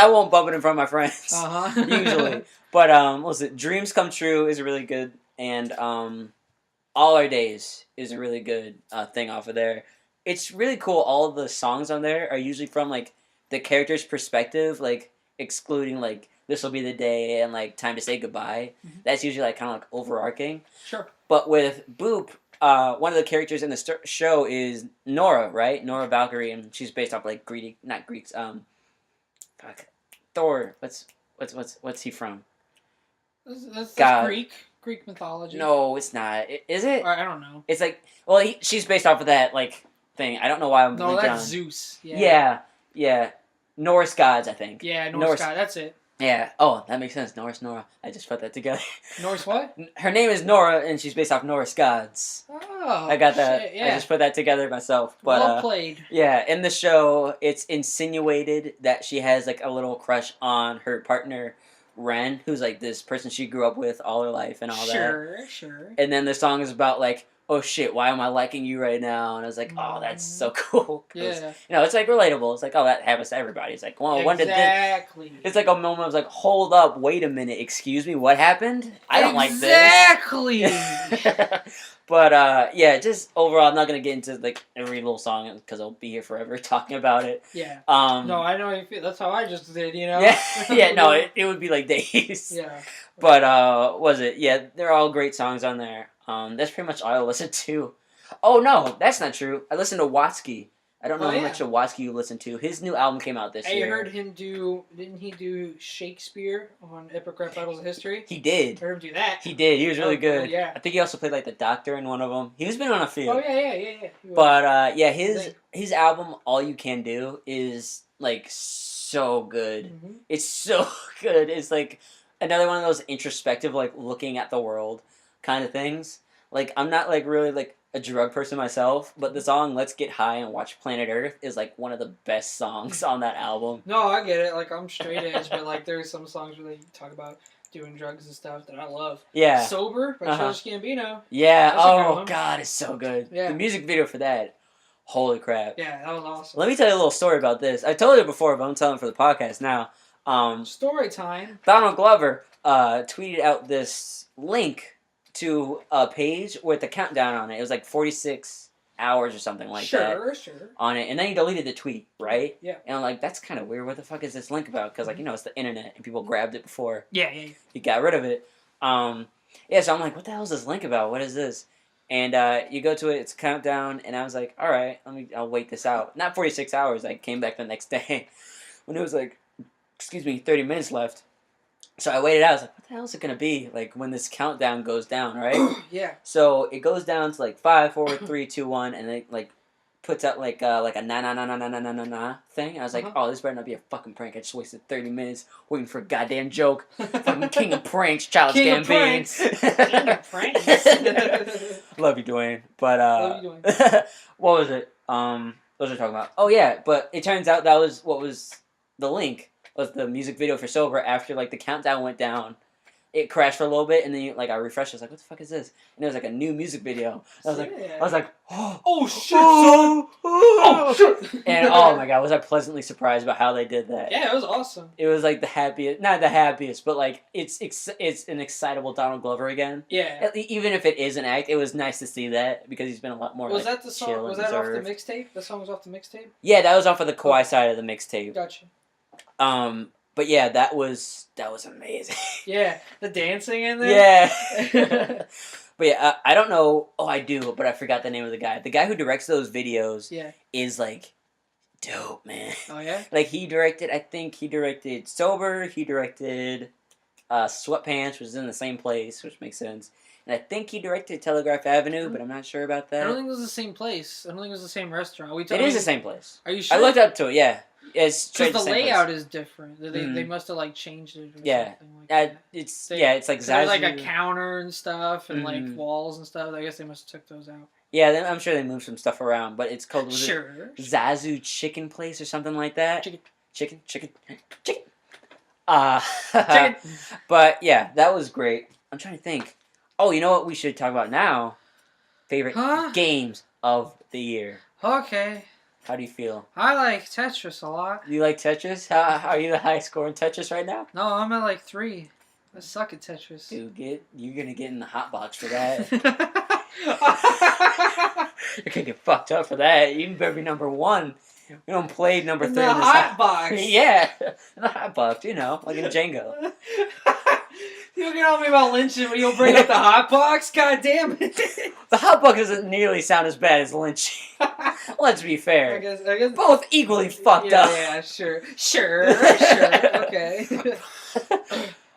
won't bump it in front of my friends usually, but what was it? Dreams Come True is really good, and All Our Days is a really good thing off of there. It's really cool. All of the songs on there are usually from like the character's perspective, like excluding like This Will Be the Day and like Time to Say Goodbye. That's usually like kind of like overarching. Sure. But with Boop, one of the characters in the show is Nora, right? Nora Valkyrie, and she's based off like Thor. What's he from? That's Greek mythology. No, it's not. Is it? I don't know. It's like, well, she's based off of that like thing. I don't know why I'm. No, that's Zeus. Yeah. Norse gods, I think. Yeah, Norse god. That's it. Yeah. Oh, that makes sense. Norse Nora. I just put that together. Norse what? Her name is Nora, and she's based off Norse gods. Oh, I got that. Shit, yeah. I just put that together myself. But, well played. Yeah, in the show, it's insinuated that she has like a little crush on her partner, Ren, who's like this person she grew up with all her life and all that. Sure. And then the song is about like, oh shit, why am I liking you right now? And I was like, oh, that's so cool. Yeah. It's like relatable. It's like, oh, that happens to everybody. It's like, well, when did this? Exactly. It's like a moment I was like, hold up, wait a minute, excuse me, what happened? I don't like this. Exactly. But just overall, I'm not gonna get into like every little song because I'll be here forever talking about it. Yeah. No, I know how you feel. That's how I just did. Yeah. No, it would be like days. Yeah. But was it? Yeah, they're all great songs on there. That's pretty much all I listen to. Oh no, that's not true. I listen to Watsky. I don't know Oh how yeah. much of Watsky you listen to. His new album came out this I year. heard him do. Didn't he do Shakespeare on Epic Rap Battles of History? He did. I heard him do that. He did. He was really good. Yeah. I think he also played like the Doctor in one of them. He's been on a few. Oh yeah. But yeah, his album All You Can Do is like so good. Mm-hmm. It's so good. It's like another one of those introspective, like looking at the world kind of things. Like I'm not like really like a drug person myself, but the song "Let's Get High and Watch Planet Earth" is like one of the best songs on that album. No, I get it. Like I'm straight edge, but like there's some songs where they talk about doing drugs and stuff that I love. Yeah. Sober by Childish Gambino. Yeah. That's a good Oh one. God, it's so good. Yeah. The music video for that. Holy crap. Yeah, that was awesome. Let me tell you a little story about this. I told you before, but I'm telling it for the podcast now. Story time. Donald Glover tweeted out this link to a page with a countdown on it. It was like 46 hours or something like that. Sure. On it. And then he deleted the tweet, right? Yeah. And I'm like, that's kind of weird. What the fuck is this link about? Because, like, you know, it's the internet and people grabbed it before Yeah. he got rid of it. Yeah, so I'm like, what the hell is this link about? What is this? And you go to it, it's a countdown, and I was like, all right, I'll wait this out. Not 46 hours. I came back the next day when it was like, 30 minutes left. So I waited out. I was like, what the hell is it going to be? Like, when this countdown goes down, right? Yeah. So it goes down to, like, 5, 4, 3, 2, 1, and it, like, puts out, like a na thing. I was like, oh, this better not be a fucking prank. I just wasted 30 minutes waiting for a goddamn joke. Fucking king of pranks, Childish Gambino. King of pranks. Love you, Dwayne. But, Love you, Dwayne. what was it? What was I talking about? Oh, yeah, but it turns out that was what was the link. Was the music video for Sober after, like, the countdown went down. It crashed for a little bit, and then, like, I refreshed. I was like, what the fuck is this? And it was, like, a new music video. I was like, oh, shit, son. Oh, shit. And, oh, my God, was I pleasantly surprised about how they did that. Yeah, it was awesome. It was, like, the happiest. Not the happiest, but, like, it's an excitable Donald Glover again. Yeah. Even if it is an act, it was nice to see that, because he's been a lot more, Was like, that the song? chill Was and that off reserved. the mixtape? The song was off the mixtape? Yeah, that was off of the Kawhi side of the mixtape. Gotcha. But yeah, that was amazing. Yeah, the dancing in there. Yeah. But yeah, I don't know. Oh, I do, but I forgot the name of the guy. The guy who directs those videos is like dope, man. Oh yeah. Like I think he directed Sober. He directed Sweatpants, which is in the same place, which makes sense. And I think he directed Telegraph Avenue, but I'm not sure about that. I don't think it was the same place. I don't think it was the same restaurant. It is the same place. Are you sure? I looked up to it. Yeah. It's because the same layout place. is different. They must have like changed it. Or Yeah, something like that. it's like so there's like a counter and stuff and like walls and stuff. I guess they must have took those out. Yeah, I'm sure they moved some stuff around, but it's called Zazu Chicken Place or something like that. Chicken. Chicken. But yeah, that was great. I'm trying to think. Oh, you know what we should talk about now? Favorite games of the year. Okay. How do you feel? I like Tetris a lot. You like Tetris? How are you the highest score in Tetris right now? No, I'm at like 3. I suck at Tetris. Dude, you're gonna get in the hot box for that. You're gonna get fucked up for that. You better be number 1. We don't play number 3 in the in this hot box. Yeah, in the hot box, like in Django. You'll get on me about lynching, but you'll bring up the hot box? God damn it. The hot box doesn't nearly sound as bad as lynching. Let's be fair. I guess both equally fucked up. Yeah, sure. Okay.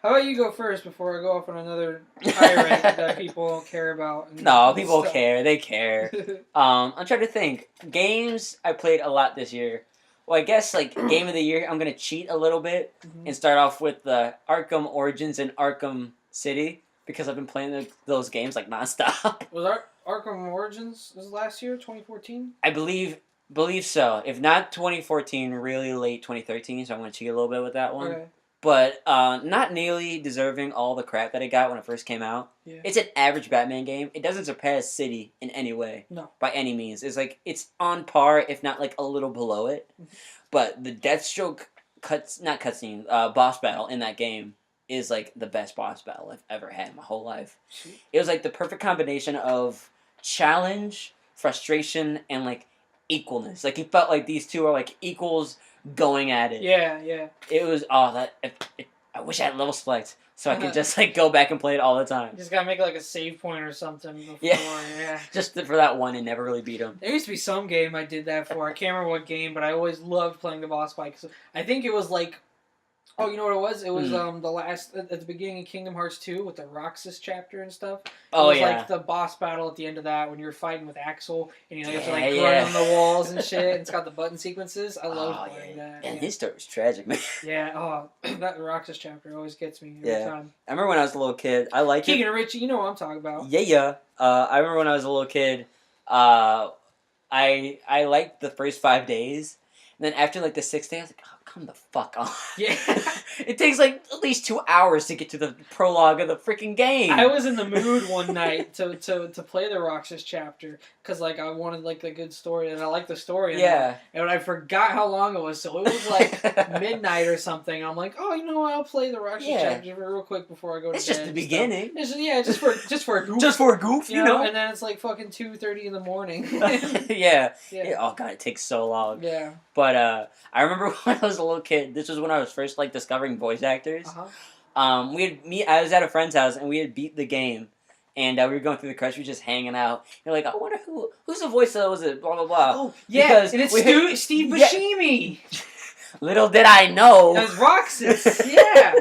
How about you go first before I go off on another tirade that people don't care about? No, people care. They care. I'm trying to think. Games I played a lot this year. Well, I guess, like, Game of the Year, I'm going to cheat a little bit and start off with the Arkham Origins and Arkham City, because I've been playing those games, like, nonstop. Was Arkham Origins last year, 2014? I believe so. If not 2014, really late 2013, so I'm going to cheat a little bit with that one. Okay. But not nearly deserving all the crap that it got when it first came out. Yeah. It's an average Batman game. It doesn't surpass City in any way. No. By any means. It's on par, if not like a little below it. But the Deathstroke boss battle in that game is like the best boss battle I've ever had in my whole life. It was like the perfect combination of challenge, frustration, and like equalness. Like you felt like these two are like equals going at it. Yeah. It was I wish I had level select so I could just like go back and play it all the time. You just gotta make like a save point or something before. Yeah. Yeah. Just for that one and never really beat him. There used to be some game I did that for. I can't remember what game, but I always loved playing the boss fight. Cause I think it was like, oh, you know what it was? It was the last at the beginning of Kingdom Hearts 2 with the Roxas chapter and stuff. It was like the boss battle at the end of that when you're fighting with Axel and you have to like run on the walls and shit. And it's got the button sequences. I love playing that. And his story was tragic, man. Yeah. Oh, that Roxas chapter always gets me every time. I remember when I was a little kid. I liked Keegan and Richie, you know what I'm talking about. Yeah. I remember when I was a little kid. I liked the first 5 days, and then after like the 6th day, I was like, oh, come the fuck on. Yeah. It takes like at least 2 hours to get to the prologue of the freaking game. I was in the mood one night to play the Roxas chapter because like I wanted like a good story and I liked the story. And I forgot how long it was, so it was like midnight or something. And I'm like, oh, you know what? I'll play the Roxas chapter real quick before I go to bed. It's just the beginning. Just for a goof. Just for a goof, you know. And then it's like fucking 2:30 in the morning. Yeah. Oh god, it takes so long. Yeah. But I remember when I was a little kid. This was when I was first like discovering voice actors. I was at a friend's house and we had beat the game, and we were going through the credits. We were just hanging out. You're like, I wonder who's the voice that was it? Blah blah blah. Oh yeah, because and it's Steve Buscemi. Little did I know. It was Roxas. Yeah.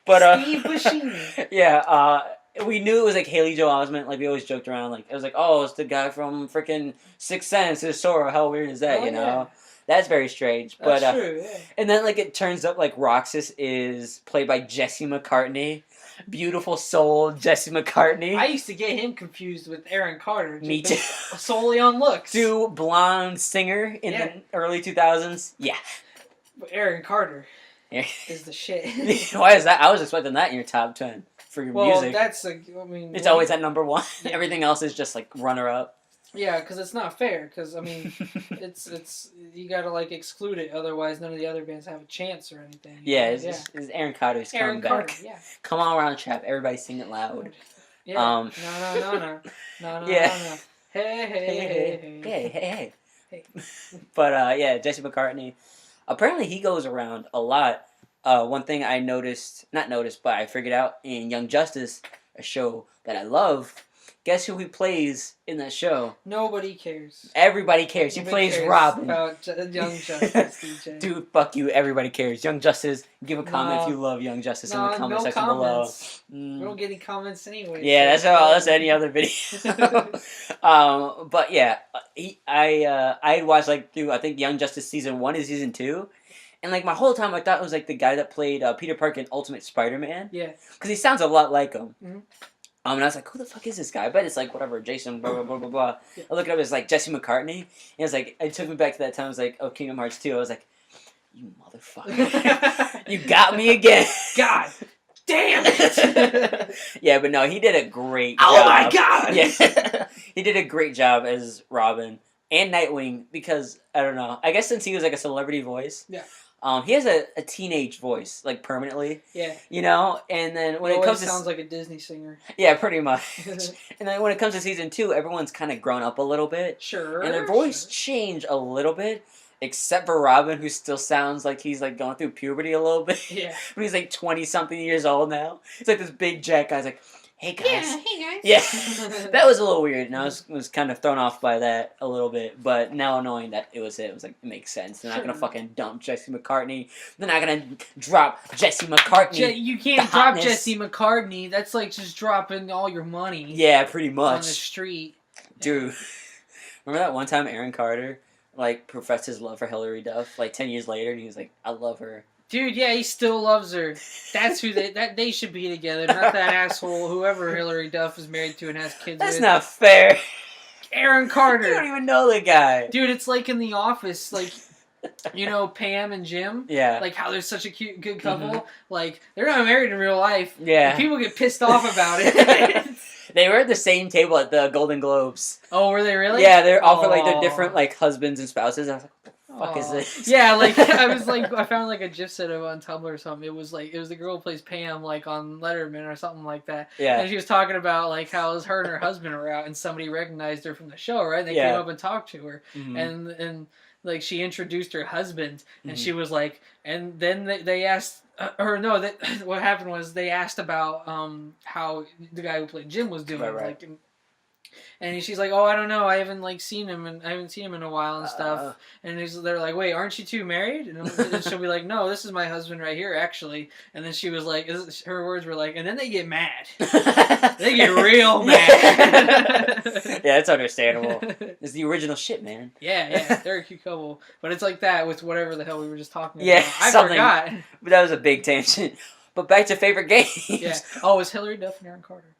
But Steve Buscemi. Yeah. We knew it was like Haley Joel Osment. Like we always joked around. Like it was like, oh, it's the guy from freaking Sixth Sense. It's Sora. How weird is that? You know. Yeah. That's very strange. That's true, yeah. And then, like, it turns up, like, Roxas is played by Jesse McCartney. Beautiful soul, Jesse McCartney. I used to get him confused with Aaron Carter. Me too. Solely on looks. Blonde singer in the early 2000s. Yeah. But Aaron Carter is the shit. Why is that? I was expecting that in your top 10 for your music. Well, that's, I mean... It's always at number 1. Yeah. Everything else is just, like, runner-up. Yeah, because it's not fair. Because I mean, it's you gotta like exclude it, otherwise none of the other bands have a chance or anything. Yeah, it's Aaron Carter's coming back. Yeah. Come on, round trap, everybody sing it loud. Yeah. No. Yeah. Hey. But Jesse McCartney. Apparently, he goes around a lot. One thing I but I figured out in Young Justice, a show that I love. Guess who he plays in that show? Nobody cares. Everybody cares. Nobody he plays cares Robin. About Young Justice, DJ. Dude, fuck you. Everybody cares. Young Justice. Give a comment if you love Young Justice in the comment section below. We don't get any comments anyway. Yeah, so that's any other video. But yeah, I watched like through I think Young Justice season 1 and season 2. And like my whole time I thought it was like the guy that played Peter Parker in Ultimate Spider-Man. Yeah. Because he sounds a lot like him. Mm-hmm. And I was like, who the fuck is this guy? But it's like, whatever, Jason, blah, blah, blah, blah, blah. Yeah. I look it up, it's like Jesse McCartney. And it's like, it took me back to that time. I was like, oh, Kingdom Hearts 2. I was like, you motherfucker. You got me again. God damn it. Yeah, but no, he did a great job. Oh my God. Yeah. He did a great job as Robin and Nightwing because, I don't know, I guess since he was like a celebrity voice. Yeah. He has a teenage voice, like, permanently. Yeah. You know? And then when it comes to... sounds like a Disney singer. Yeah, pretty much. And then when it comes to season 2, everyone's kind of grown up a little bit. Sure. And their voice changed a little bit, except for Robin, who still sounds like he's, like, going through puberty a little bit. Yeah. But he's, like, 20-something years old now. He's like this big jack guy's like... Hey guys. Yeah, hey guys. Yeah. That was a little weird, and I was kind of thrown off by that a little bit. But now knowing that it was like, it makes sense. They're not going to fucking dump Jesse McCartney. They're not going to drop Jesse McCartney. You can't drop Jesse McCartney. That's like just dropping all your money. Yeah, pretty much. On the street. Dude. Remember that one time Aaron Carter, like, professed his love for Hilary Duff, like, 10 years later, and he was like, I love her. Dude, yeah, he still loves her. That's who they should be together, not that asshole, whoever Hilary Duff is married to and has kids with. That's not fair. Aaron Carter. You don't even know the guy. Dude, it's like in The Office, like, you know, Pam and Jim? Yeah. Like how they're such a cute, good couple. Mm-hmm. Like, they're not married in real life. Yeah. People get pissed off about it. They were at the same table at the Golden Globes. Oh, were they really? Yeah, they're all for, like, their different, like, husbands and spouses. I was like, fuck is this? Yeah, like I found like a GIF set of on Tumblr or something. It was the girl who plays Pam like on Letterman or something like that. Yeah. And she was talking about like how her and her husband were out and somebody recognized her from the show, right? They came up and talked to her. Mm-hmm. And like she introduced her husband and she was like, and then they asked or no, that what happened was they asked about how the guy who played Jim was doing, Right. like, and she's like, "Oh, I don't know. I haven't seen him, and I haven't seen him in a while and stuff." And they're like, "Wait, aren't you two married?" And she'll be like, "No, this is my husband right here, actually." And then she was like, her words were like, and then they get mad. They get real mad. Yeah, that's understandable. It's the original shit, man. Yeah, they're a cute couple, but it's like that with whatever the hell we were just talking about. Yeah, I something. forgot. But that was a big tangent. But back to favorite games. Yeah. Oh, it's Hillary Duff and Aaron Carter.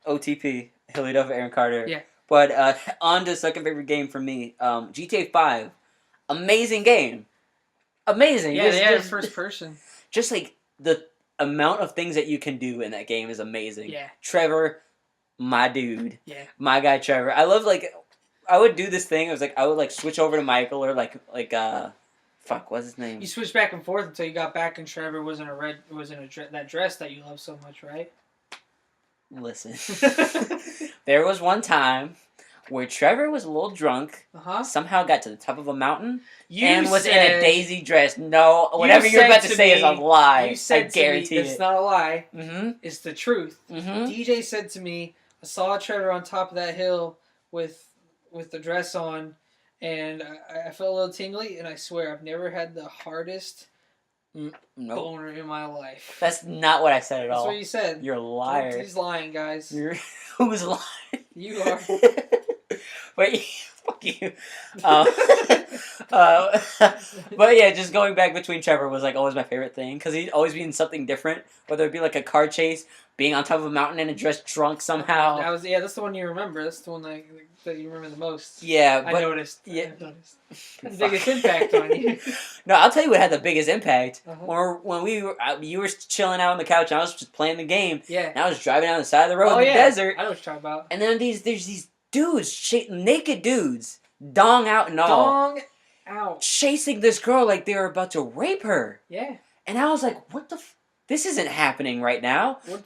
OTP. Hillary Duff, Aaron Carter. Yeah. But on to second favorite game for me, GTA 5. Amazing game. Amazing. Yeah, they had first person. Just like the amount of things that you can do in that game is amazing. Yeah. Trevor, my dude. Yeah. My guy Trevor. I love like I would do this thing. I was like I would like switch over to Michael or fuck, what's his name? You switched back and forth until you got back and Trevor was in that dress that you love so much, right? Listen. There was one time where Trevor was a little drunk, somehow got to the top of a mountain, and was in a Daisy dress. No, whatever you're about to say is a lie. You said I guarantee it's not a lie. Mm-hmm. It's the truth. Mm-hmm. DJ said to me, I saw Trevor on top of that hill with the dress on, and I felt a little tingly, and I swear I've never had the hardest boner in my life. That's not what I said at all. That's what you said. You're a liar. He's lying, guys. Who's lying? You are. Wait, fuck you. But yeah, just going back between Trevor was like always my favorite thing because he'd always be in something different, whether it be like a car chase, being on top of a mountain in a dress drunk somehow. That's the one you remember. That's the one that you remember the most. Yeah, but I noticed. Yeah, I noticed. Had the biggest impact on you. No, I'll tell you what had the biggest impact. Uh-huh. When you were chilling out on the couch and I was just playing the game. Yeah. And I was driving down the side of the road in the desert. I know what you're talking about. And then there's these dudes, naked dudes, dong out and all. Dong out. Chasing this girl like they were about to rape her. Yeah. And I was like, what the this isn't happening right now. Didn't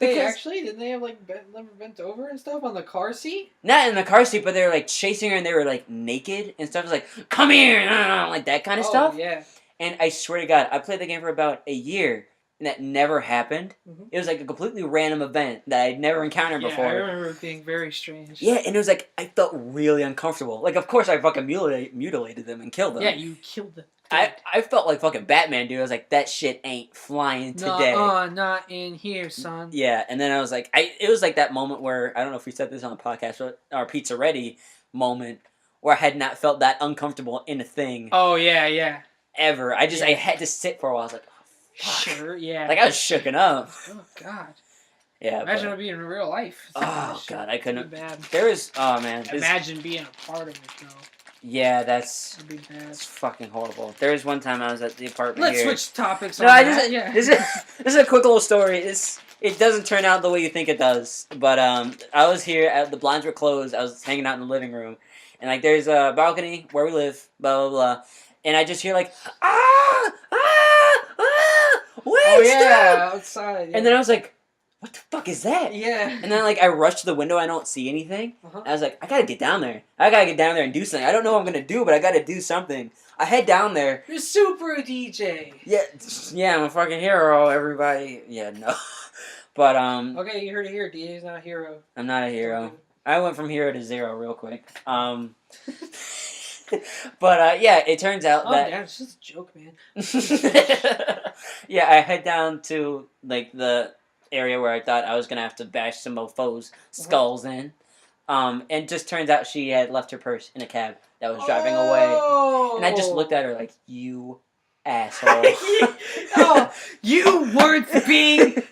they have like bent over and stuff on the car seat? Not in the car seat, but they were like chasing her and they were like naked and stuff. It was like, come here, like that kind of stuff. Yeah. And I swear to God, I played the game for about a year and that never happened. Mm-hmm. It was like a completely random event that I'd never encountered before. I remember it being very strange. Yeah, and it was like, I felt really uncomfortable. Like, of course I fucking mutilated them and killed them. Yeah, you killed them. I felt like fucking Batman, dude. I was like, that shit ain't flying today. Not in here, son. Yeah, and then I was like, it was like that moment where, I don't know if we said this on the podcast, but our Pizza Ready moment, where I had not felt that uncomfortable in a thing. Oh, yeah. Ever. I had to sit for a while. I was like, oh, fuck. Sure, yeah. Like, I was shooken up. Oh, God. Yeah. Imagine it being in real life. Oh, God, I couldn't. Bad. There was, oh, man. Imagine being a part of it, though. Yeah, that's fucking horrible. There was one time I was at the apartment here. Let's switch topics. This is a quick little story. It doesn't turn out the way you think it does. But I was here, the blinds were closed. I was hanging out in the living room. And like there's a balcony where we live, blah, blah, blah. And I just hear like, wait, stop! Outside. Yeah. And then I was like, what the fuck is that? Yeah. And then, like, I rushed to the window. I don't see anything. Uh-huh. I was like, I gotta get down there. I gotta get down there and do something. I don't know what I'm gonna do, but I gotta do something. I head down there. You're super DJ. Yeah, I'm a fucking hero, everybody. Yeah, no. But, okay, you heard it here. DJ's not a hero. I'm not a hero. I went from hero to zero real quick. But, yeah, it turns out that... Oh, damn, it's just a joke, man. Yeah, I head down to, like, the area where I thought I was gonna have to bash some mofos' skulls in, and just turns out she had left her purse in a cab that was driving away, and I just looked at her like, you asshole. You weren't being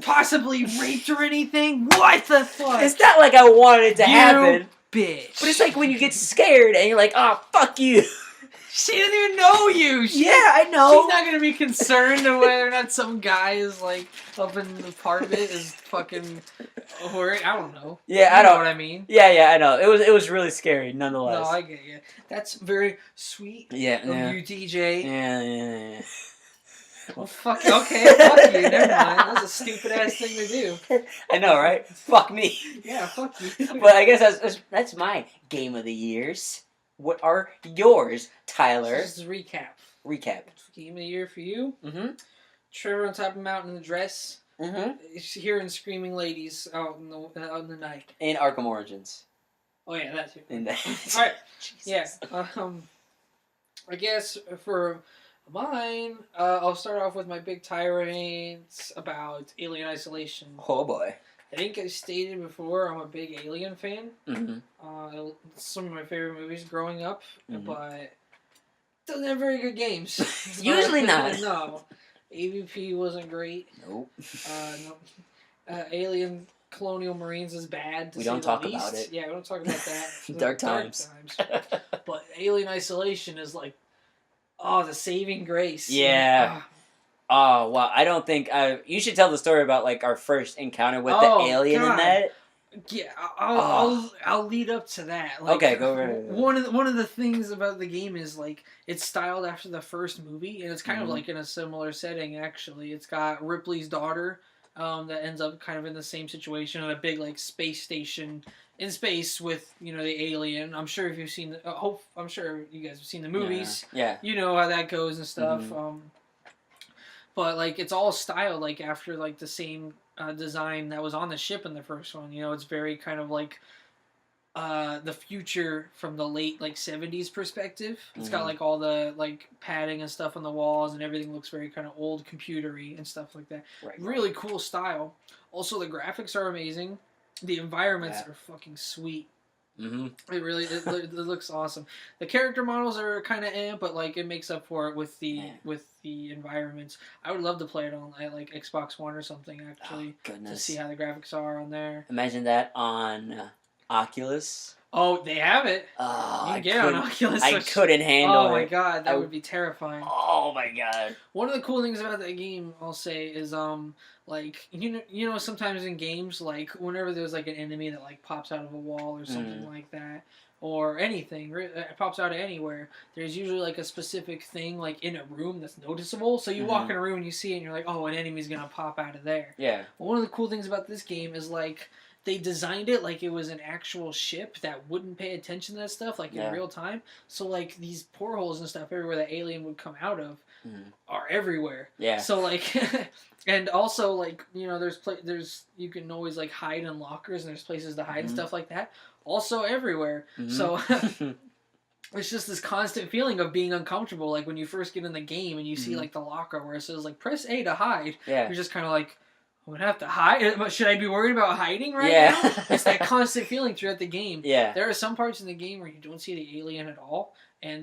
possibly raped or anything? What the fuck? It's not like I wanted it to happen, bitch. but it's like when you get scared and you're like, oh, fuck you. She doesn't even know you. Yeah, I know. She's not gonna be concerned of whether or not some guy is like up in the part of it is fucking. Or I don't know. Yeah, I know what I mean. Yeah, I know. It was really scary, nonetheless. No, I get you. That's very sweet. Yeah, of you, DJ. Yeah. Well, fuck you. Okay, fuck you. Never mind. That's a stupid ass thing to do. I know, right? Fuck me. Yeah, fuck you. But I guess that's my game of the years. What are yours, Tyler? This is a recap. Recap. Game of the year for you? Mm-hmm. Trevor on top of a mountain in a dress. Mm-hmm. Hearing screaming ladies out in the night. In Arkham Origins. Oh yeah, that too. In that. All right. Yeah. I guess for mine, I'll start off with my big tirades about Alien Isolation. Oh boy. I think I stated before I'm a big Alien fan. Mm-hmm. Some of my favorite movies growing up, Mm-hmm. but they're not very good games. Usually not. No. AVP wasn't great. Nope. No. Alien Colonial Marines is bad. We don't talk about it. Yeah, we don't talk about that. Dark times. But Alien Isolation is like, the saving grace. Yeah. Oh, well, I don't think... you should tell the story about, like, our first encounter with the alien God. in that. Yeah, I'll lead up to that. Like, okay, go right. One of the things about the game is, like, it's styled after the first movie, and it's kind of like in a similar setting, actually. It's got Ripley's daughter, that ends up kind of in the same situation on a big, like, space station in space with, the alien. I'm sure if you've seen I'm sure you guys have seen the movies. Yeah. You know how that goes and stuff. But, like, it's all styled, like, after, like, the same design that was on the ship in the first one. It's very kind of like the future from the late, like, 70s perspective. It's got, like, all the, like, padding and stuff on the walls, and everything looks very kind of old computery and stuff like that. Right. Really cool style. Also, the graphics are amazing. The environments are fucking sweet. Mm-hmm. It looks awesome. The character models are kind of but like it makes up for it with the environments. I would love to play it on like Xbox One or something actually to see how the graphics are on there. Imagine that on Oculus. Oh, they have it. Oh, you can get it on Oculus. I couldn't handle it. Oh my god, that would be terrifying. Oh my god. One of the cool things about that game, I'll say, is like you know sometimes in games, like whenever there's like an enemy that like pops out of a wall or something like that, or anything it pops out of anywhere, there's usually like a specific thing like in a room that's noticeable. So you walk in a room and you see it and you're like, oh, an enemy's gonna pop out of there. Yeah. Well, one of the cool things about this game is like they designed it like it was an actual ship that wouldn't pay attention to that stuff like in real time. So like these portholes and stuff everywhere the alien would come out of are everywhere. Yeah. So like, and also like there's you can always like hide in lockers and there's places to hide and stuff like that. Also everywhere. So. It's just this constant feeling of being uncomfortable. Like when you first get in the game and you see like the locker where it says like press A to hide. Yeah. You're just kind of like, I would have to hide. Should I be worried about hiding right now? It's that constant feeling throughout the game. Yeah. There are some parts in the game where you don't see the alien at all,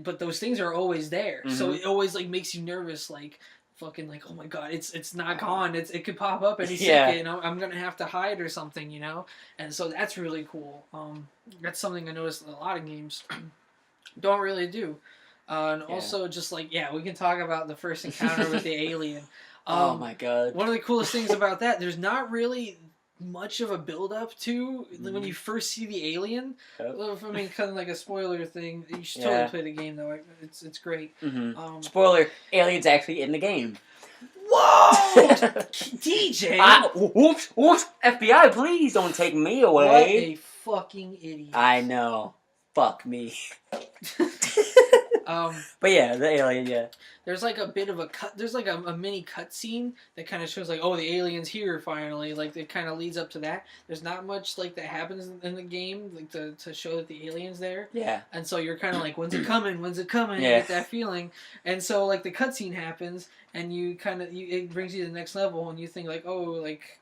but those things are always there. So it always like makes you nervous, like fucking like, oh my god, it's not gone. It could pop up any second. I'm gonna have to hide or something, And so that's really cool. That's something I noticed in a lot of games don't really do. And also just like we can talk about the first encounter with the alien. Oh my god. One of the coolest things about that, there's not really much of a build-up to when you first see the alien. I mean, kind of like a spoiler thing. You should totally play the game, though. It's great. Spoiler, alien's actually in the game. Whoa! DJ! Whoops! FBI, please don't take me away. What a fucking idiot. I know. Fuck me. But yeah, the alien, There's like a bit of a cut. There's like a mini cutscene that kind of shows like, oh, the alien's here finally. Like it kind of leads up to that. There's not much like that happens in the game like to show that the alien's there. Yeah. And so you're kind of like, when's it coming? When's it coming? Yeah. You get that feeling. And so like the cutscene happens, and you kind of it brings you to the next level, and you think like, oh, like.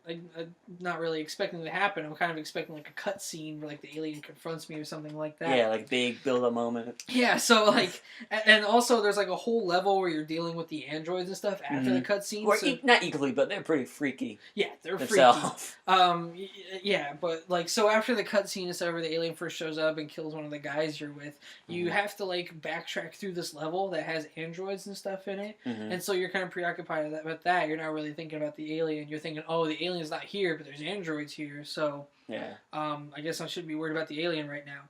I'm not really expecting it to happen. I'm kind of expecting like a cutscene where like the alien confronts me or something like that. Yeah, like big build-up moment. Yeah, so like, and also there's like a whole level where you're dealing with the androids and stuff after the cutscene. Or not equally, but they're pretty freaky. Yeah, they're themselves. Freaky. Yeah, but like so after the cutscene and stuff where the alien first shows up and kills one of the guys you're with, you have to like backtrack through this level that has androids and stuff in it, and so you're kind of preoccupied with that. You're not really thinking about the alien. You're thinking, oh, the alien's not here, but there's androids here, so I guess I shouldn't be worried about the alien right now.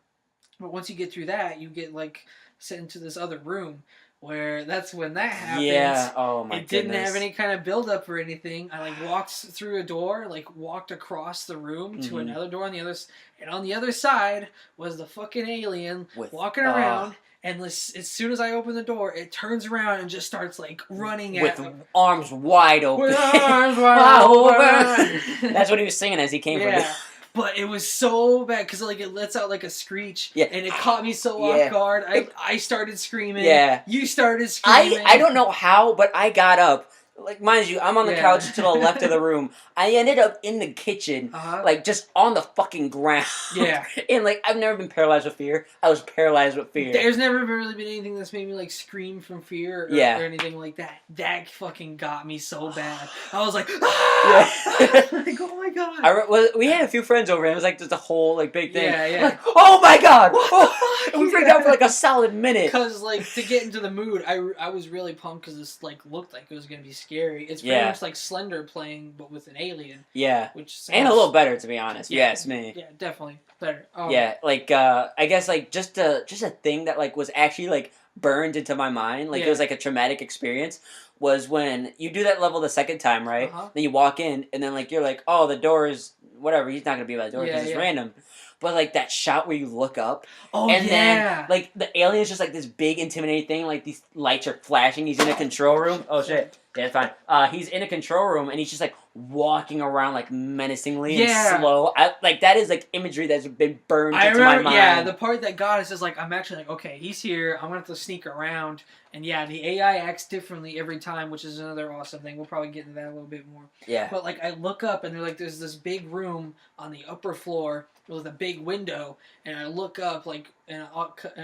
But once you get through that, you get like sent into this other room where that's when that happens. Yeah, oh my goodness. It didn't have any kind of build up or anything. I like walked through a door, like walked across the room to another door on the other, and on the other side was the fucking alien walking around. And as soon as I open the door, it turns around and just starts like running with at arms wide open. with arms wide open. That's what he was singing as he came from. Yeah. But it was so bad because like it lets out like a screech, Yeah. and it caught me so Yeah. off guard. I started screaming. Yeah. You started screaming. I don't know how, but I got up. Like, mind you, I'm on the Yeah. couch to the left of the room. I ended up in the kitchen, like, just on the fucking ground. Yeah. And, like, I've never been paralyzed with fear. I was paralyzed with fear. There's never really been anything that's made me like scream from fear or anything like that. That fucking got me so bad. I was like, ah! Yeah. Like, oh my god. We had a few friends over, and it was like just a whole like big thing. Yeah, yeah. I'm like, oh my god! What And we freaked out for like a solid minute. Because like to get into the mood, I was really pumped because this like looked like it was gonna be scary. It's pretty much like Slender playing, but with an alien. Yeah. Which sounds, and a little better, to be honest. Yeah, Yes, me. Yeah, definitely better. Yeah, like I guess like just a thing that like was actually like burned into my mind, like it was like a traumatic experience, was when you do that level the second time, right? Then you walk in, and then like you're like, oh, the door is whatever. He's not gonna be by the door because it's random. But like that shot where you look up, then like the alien is just like this big intimidating thing. Like these lights are flashing. He's in a control room. Oh shit. Yeah, it's fine. He's in a control room, and he's just like walking around like menacingly and slow. Like that is like imagery that's been burned into my mind. Yeah, the part that got us is like I'm actually like, okay, he's here. I'm gonna have to sneak around, and yeah, the AI acts differently every time, which is another awesome thing. We'll probably get into that a little bit more. Yeah. But like I look up, and they're like, there's this big room on the upper floor with a big window, and I look up like, and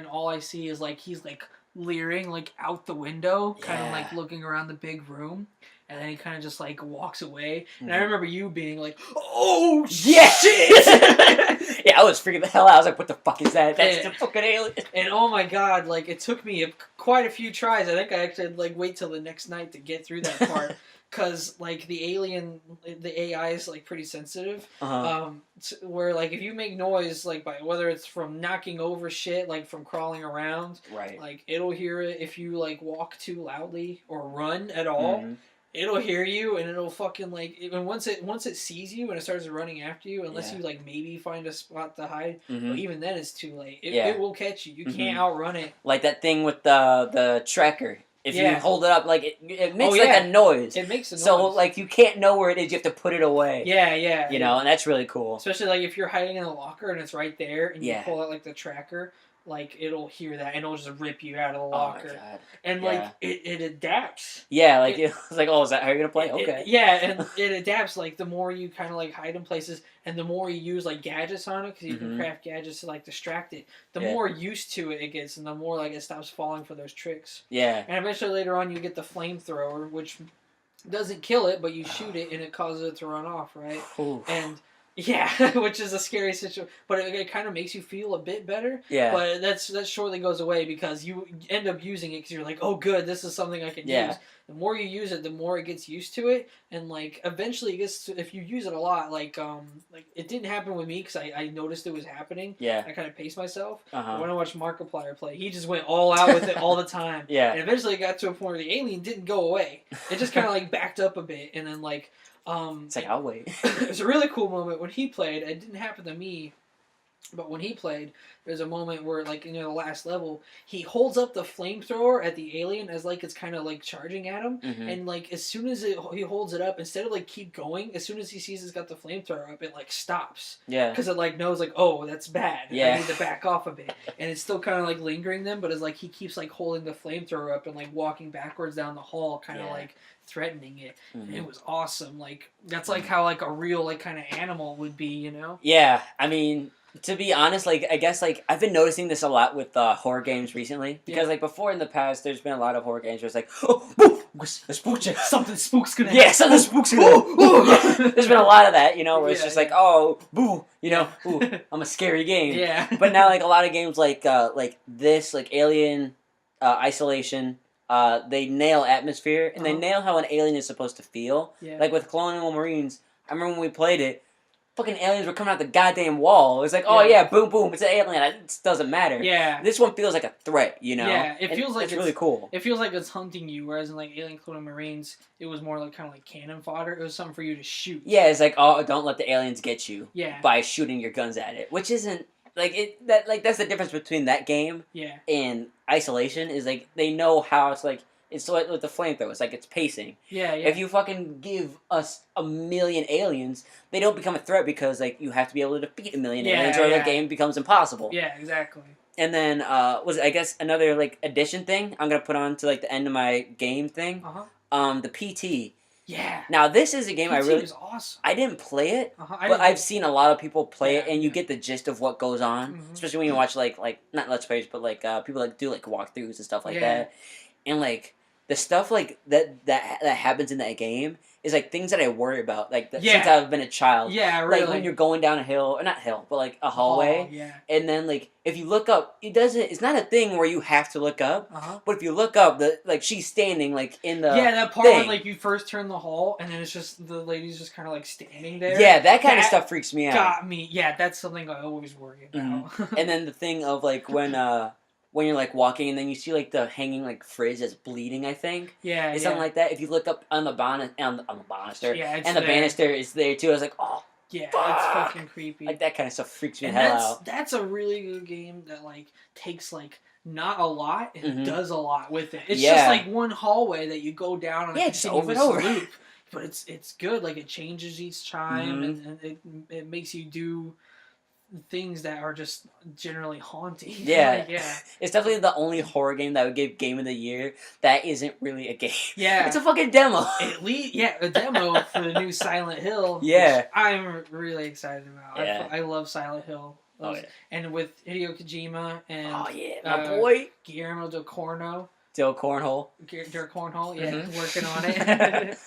all I see is like he's like leering like out the window, kind of like looking around the big room, and then he kind of just like walks away. And I remember you being like, "Oh shit!" Yeah, I was freaking the hell out. I was like, "What the fuck is that? That's the fucking alien!" And oh my god, like it took me quite a few tries. I think I actually had like wait till the next night to get through that part. Because like the alien, the AI is like pretty sensitive. Where like if you make noise, like by whether it's from knocking over shit, like from crawling around, right? Like it'll hear it if you like walk too loudly or run at all. It'll hear you, and it'll fucking like even once it sees you and it starts running after you, unless you like maybe find a spot to hide. But even then, it's too late. It will catch you. You can't outrun it. Like that thing with the tracker. If you hold it up, like it makes like a noise. It makes a noise. So like you can't know where it is. You have to put it away. Yeah. You know, and that's really cool. Especially like if you're hiding in a locker and it's right there, and you pull out like the tracker, like it'll hear that and it'll just rip you out of the locker. Oh my God. And like it adapts. Yeah, like it's like, oh, is that how you're gonna play? Okay. And it adapts. Like the more you kind of like hide in places, and the more you use like gadgets on it, because you can craft gadgets to like distract it. The more used to it gets, and the more like it stops falling for those tricks. Yeah. And eventually later on, you get the flamethrower, which doesn't kill it, but you shoot it and it causes it to run off, right? Oof. And yeah, which is a scary situation, but it kind of makes you feel a bit better. Yeah. But that shortly goes away because you end up using it because you're like, oh, good, this is something I can use. The more you use it, the more it gets used to it, and like eventually it gets to, if you use it a lot, like it didn't happen with me because I noticed it was happening. Yeah. I kind of paced myself. But when I watched Markiplier play, he just went all out with it all the time. Yeah. And eventually it got to a point where the alien didn't go away. It just kind of like backed up a bit, and then like. It's like, I'll wait. It was a really cool moment when he played. It didn't happen to me, but when he played, there's a moment where, like, the last level, he holds up the flamethrower at the alien as, like, it's kind of, like, charging at him. And, like, as soon as he holds it up, instead of, like, keep going, as soon as he sees it's got the flamethrower up, it, like, stops. Yeah. Because it, like, knows, like, oh, that's bad. Yeah. I need to back off a bit. And it's still kind of, like, lingering them, but it's, like, he keeps, like, holding the flamethrower up and, like, walking backwards down the hall, kind of, like, threatening it. And it was awesome. Like, that's, like, how, like, a real, like, kind of animal would be, you know? Yeah. I mean... To be honest, like, I guess, like, I've been noticing this a lot with horror games recently. Because, like, before in the past, there's been a lot of horror games where it's like, oh, boo, a spook check. Something spook's gonna happen. Yeah, something spook's gonna happen. There's been a lot of that, where it's just like, oh, boo, ooh, I'm a scary game. Yeah. But now, like, a lot of games like this, like Alien, Isolation, they nail atmosphere, and they nail how an alien is supposed to feel. Yeah. Like, with Colonial Marines, I remember when we played it, fucking aliens were coming out the goddamn wall. It's like, oh yeah, boom, boom, it's an alien. It doesn't matter. Yeah. This one feels like a threat, Yeah, it feels like it's really cool. It feels like it's hunting you, whereas in like Alien Colonial Marines, it was more like kind of like cannon fodder. It was something for you to shoot. Yeah, it's like, oh, don't let the aliens get you. Yeah. By shooting your guns at it, which isn't like it. That's the difference between that game. Yeah. And isolation is like they know how it's like it's like with the flamethrower. It's like it's pacing. Yeah, yeah. If you fucking give us a million aliens, they don't become a threat because like you have to be able to defeat a million aliens, or the game becomes impossible. Yeah, exactly. And then was I guess another like addition thing I'm gonna put on to like the end of my game thing. The PT. Yeah. Now this is a game PT I really was awesome. I didn't play it, I but I've seen a lot of people play it, and you yeah. get the gist of what goes on. Especially when you watch like not let's plays, but like people like do like walkthroughs and stuff like that. And like the stuff like that happens in that game is like things that I worry about like since I've been a child. Yeah, really. Like when you're going down a hill, or not hill, but like a hallway. Yeah. And then like if you look up, it's not a thing where you have to look up. Uh-huh. But if you look up, like she's standing like in the that part thing. when like you first turn the hall and then it's just the lady's just kind of like standing there. Yeah, that kind of stuff freaks me out. Got me. Yeah, that's something I always worry about. And then the thing of like when you're like walking and then you see like the hanging like fridge that's bleeding, I think. Yeah, it's something like that. If you look up on the banister, and the banister is there too, I was like, oh, yeah, fuck. it's fucking creepy. Like that kind of stuff freaks me the hell out. That's a really good game that like takes like not a lot and does a lot with it. It's just like one hallway that you go down on a continuous loop. But it's good. Like it changes each time, and it makes you do things that are just generally haunting. Yeah, yeah. It's definitely the only horror game that would give Game of the Year that isn't really a game. Yeah, it's a fucking demo. At least, a demo for the new Silent Hill. Yeah, which I'm really excited about. Yeah. I love Silent Hill. And with Hideo Kojima and my boy Guillermo del Cornhole. Working on it.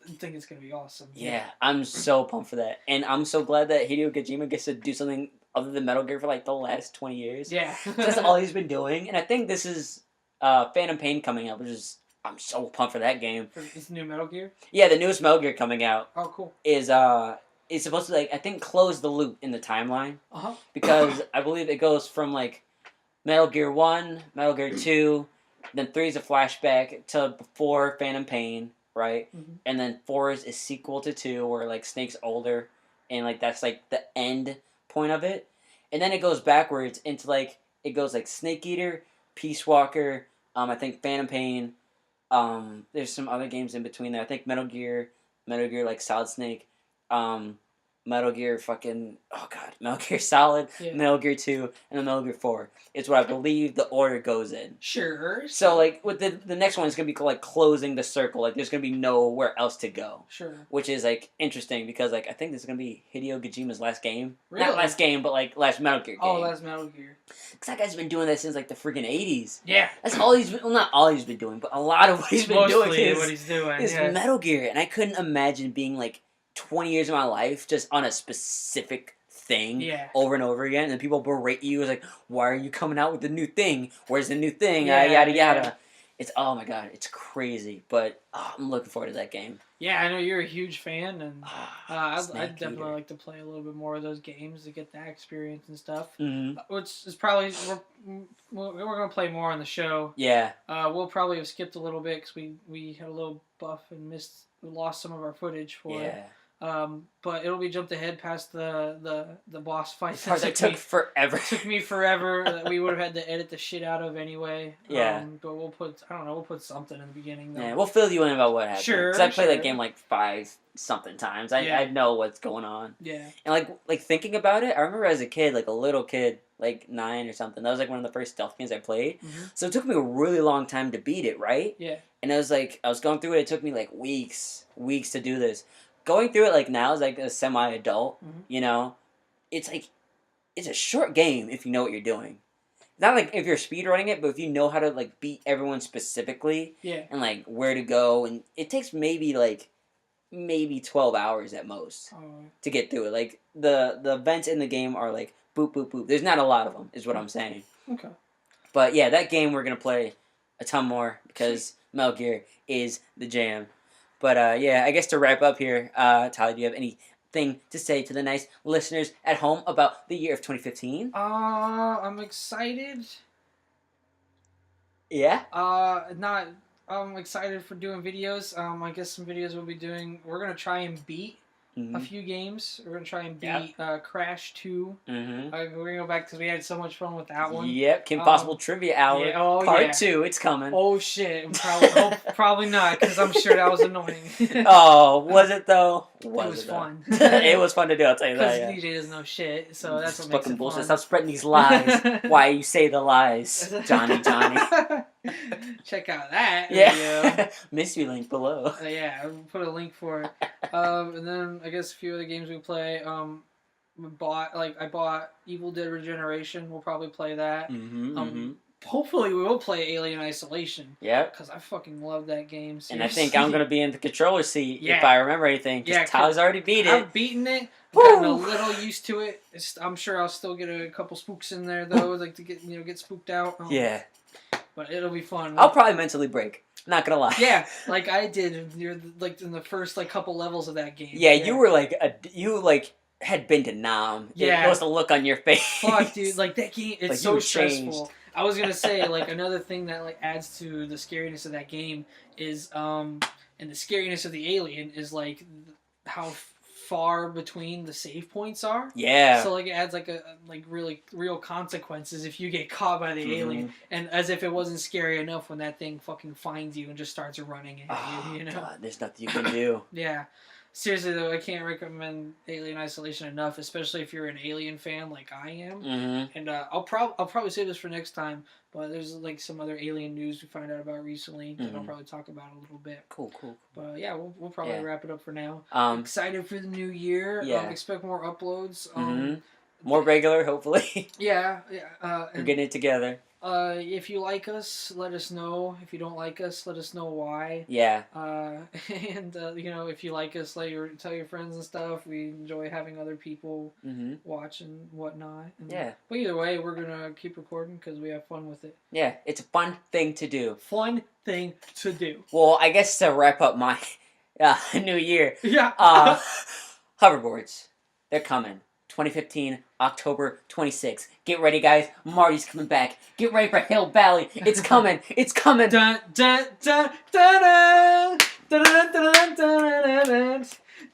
I think it's gonna be awesome. Yeah, I'm so pumped for that, and I'm so glad that Hideo Kojima gets to do something other than Metal Gear for like the last 20 years. Yeah, that's all he's been doing, and I think this is Phantom Pain coming out, which is I'm so pumped for that game. Is the new Metal Gear? Yeah, the newest Metal Gear coming out. Oh, cool. Is supposed to like I think close the loop in the timeline. Because I believe it goes from like Metal Gear 1, Metal Gear 2, then 3 is a flashback to before Phantom Pain. Right, and then 4 is a sequel to 2, where like Snake's older, and like that's like the end point of it, and then it goes backwards into like it goes like Snake Eater, Peace Walker, I think Phantom Pain, there's some other games in between there. I think Metal Gear like Solid Snake, Metal Gear Metal Gear Solid, Metal Gear 2, and then Metal Gear 4. It's what I believe the order goes in. Sure. So, like, with the next one is going to be, like, closing the circle. Like, there's going to be nowhere else to go. Sure. Which is, like, interesting because, like, I think this is going to be Hideo Kojima's last game. Really? Not last game, but, like, last Metal Gear game. Oh, last Metal Gear. Because that guy's been doing that since, like, the freaking 80s. Yeah. That's all he's been... Well, not all he's been doing, but a lot of what he's been doing is Metal Gear. And I couldn't imagine being, like, 20 years of my life just on a specific thing over and over again, and people berate you as like, why are you coming out with the new thing? Where's the new thing? Yada yada. It's oh my god, it's crazy, but I'm looking forward to that game. Yeah, I know you're a huge fan, and I'd definitely like to play a little bit more of those games to get that experience and stuff. Which is probably we're gonna play more on the show. Yeah. We'll probably have skipped a little bit because we had a little buff and lost some of our footage for it. But it'll be jumped ahead past the boss fight. That took forever. Took me forever. That we would have had to edit the shit out of anyway. Yeah. But we'll put something in the beginning. Though. Yeah, we'll fill you in about what happened. Sure. Because I played that game like 5-something times. I know what's going on. Yeah. And like thinking about it, I remember as a kid, like a little kid, like 9 or something. That was like one of the first stealth games I played. So it took me a really long time to beat it, right? Yeah. And I was like, I was going through it. It took me like weeks to do this. Going through it like now as like a semi-adult, you know, it's like it's a short game if you know what you're doing. Not like if you're speedrunning it, but if you know how to like beat everyone specifically, and like where to go, and it takes maybe 12 hours at most to get through it. Like the events in the game are like boop boop boop. There's not a lot of them, is what I'm saying. Okay. But yeah, that game we're gonna play a ton more because Metal Gear is the jam. But yeah, I guess to wrap up here, Tyler, do you have anything to say to the nice listeners at home about the year of 2015? I'm excited. Yeah? I'm excited for doing videos. I guess some videos we'll be doing, we're going to try and beat a few games. We're gonna try and Yep. beat Crash 2. Mm-hmm. We're gonna go back because we had so much fun with that one. Yep. Kim Possible Trivia Hour. Yeah, oh, Part yeah. 2. It's coming. Oh shit! Probably not, because I'm sure that was annoying. Oh, was it though? It was though? fun. It was fun to do. I'll tell you Because that. Yeah. DJ doesn't know shit, so that's what It's makes fucking it bullshit. fun. Stop spreading these lies. Why you say the lies, Johnny? Check out that video. Yeah. Mystery link below. Yeah, I'll put a link for it. And then I guess a few other games we play. I bought Evil Dead Regeneration. We'll probably play that. Hopefully we will play Alien Isolation. Yep. Because I fucking love that game. Seriously. And I think I'm gonna be in the controller seat Yeah. if I remember anything. Yeah, Tyler's already beat it. I've beaten it. I've gotten a little used to it. I'm sure I'll still get a couple spooks in there though, like to get spooked out. Yeah. But it'll be fun. I'll probably mentally break. Not gonna lie. Yeah, like I did near in the first couple levels of that game. Yeah, you were had been to Nam. Yeah. It was the look on your face. Fuck, dude, that game, it's Like, so you stressful. changed. I was gonna say, another thing that adds to the scariness of that game is and the scariness of the alien is how far between the save points are. Yeah. So it adds really real consequences if you get caught by the alien, and as if it wasn't scary enough when that thing fucking finds you and just starts running at you. You know. God, there's nothing you can do. Yeah. Seriously though, I can't recommend Alien Isolation enough, especially if you're an Alien fan like I am. And I'll probably save this for next time, but there's some other Alien news we find out about recently that I'll probably talk about a little bit. Cool. But yeah, we'll probably wrap it up for now. Excited for the new year. Yeah. Expect more uploads. More regular, hopefully. Yeah. We're getting it together. If you like us, let us know. If you don't like us, let us know why. Yeah. And if you like us, tell your friends and stuff. We enjoy having other people watch and whatnot. Yeah. But either way, we're gonna keep recording because we have fun with it. Yeah, it's a fun thing to do. Fun thing to do. Well, I guess to wrap up my new year. Yeah. Hoverboards, they're coming. 2015, October 26th. Get ready, guys. Marty's coming back. Get ready for Hill Valley. It's coming. It's coming. Dun, dun, dun, dun, dun, dun, dun, dun, dun,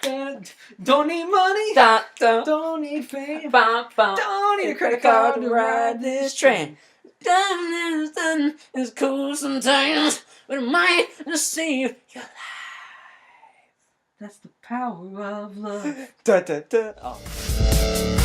dun. Don't need money. Dun, dun. Don't need fame. Bum, bum. Don't need a credit card to ride this train. Dun, it's cool sometimes, but it might just save your life. That's the power of love. Da, da, da. Oh.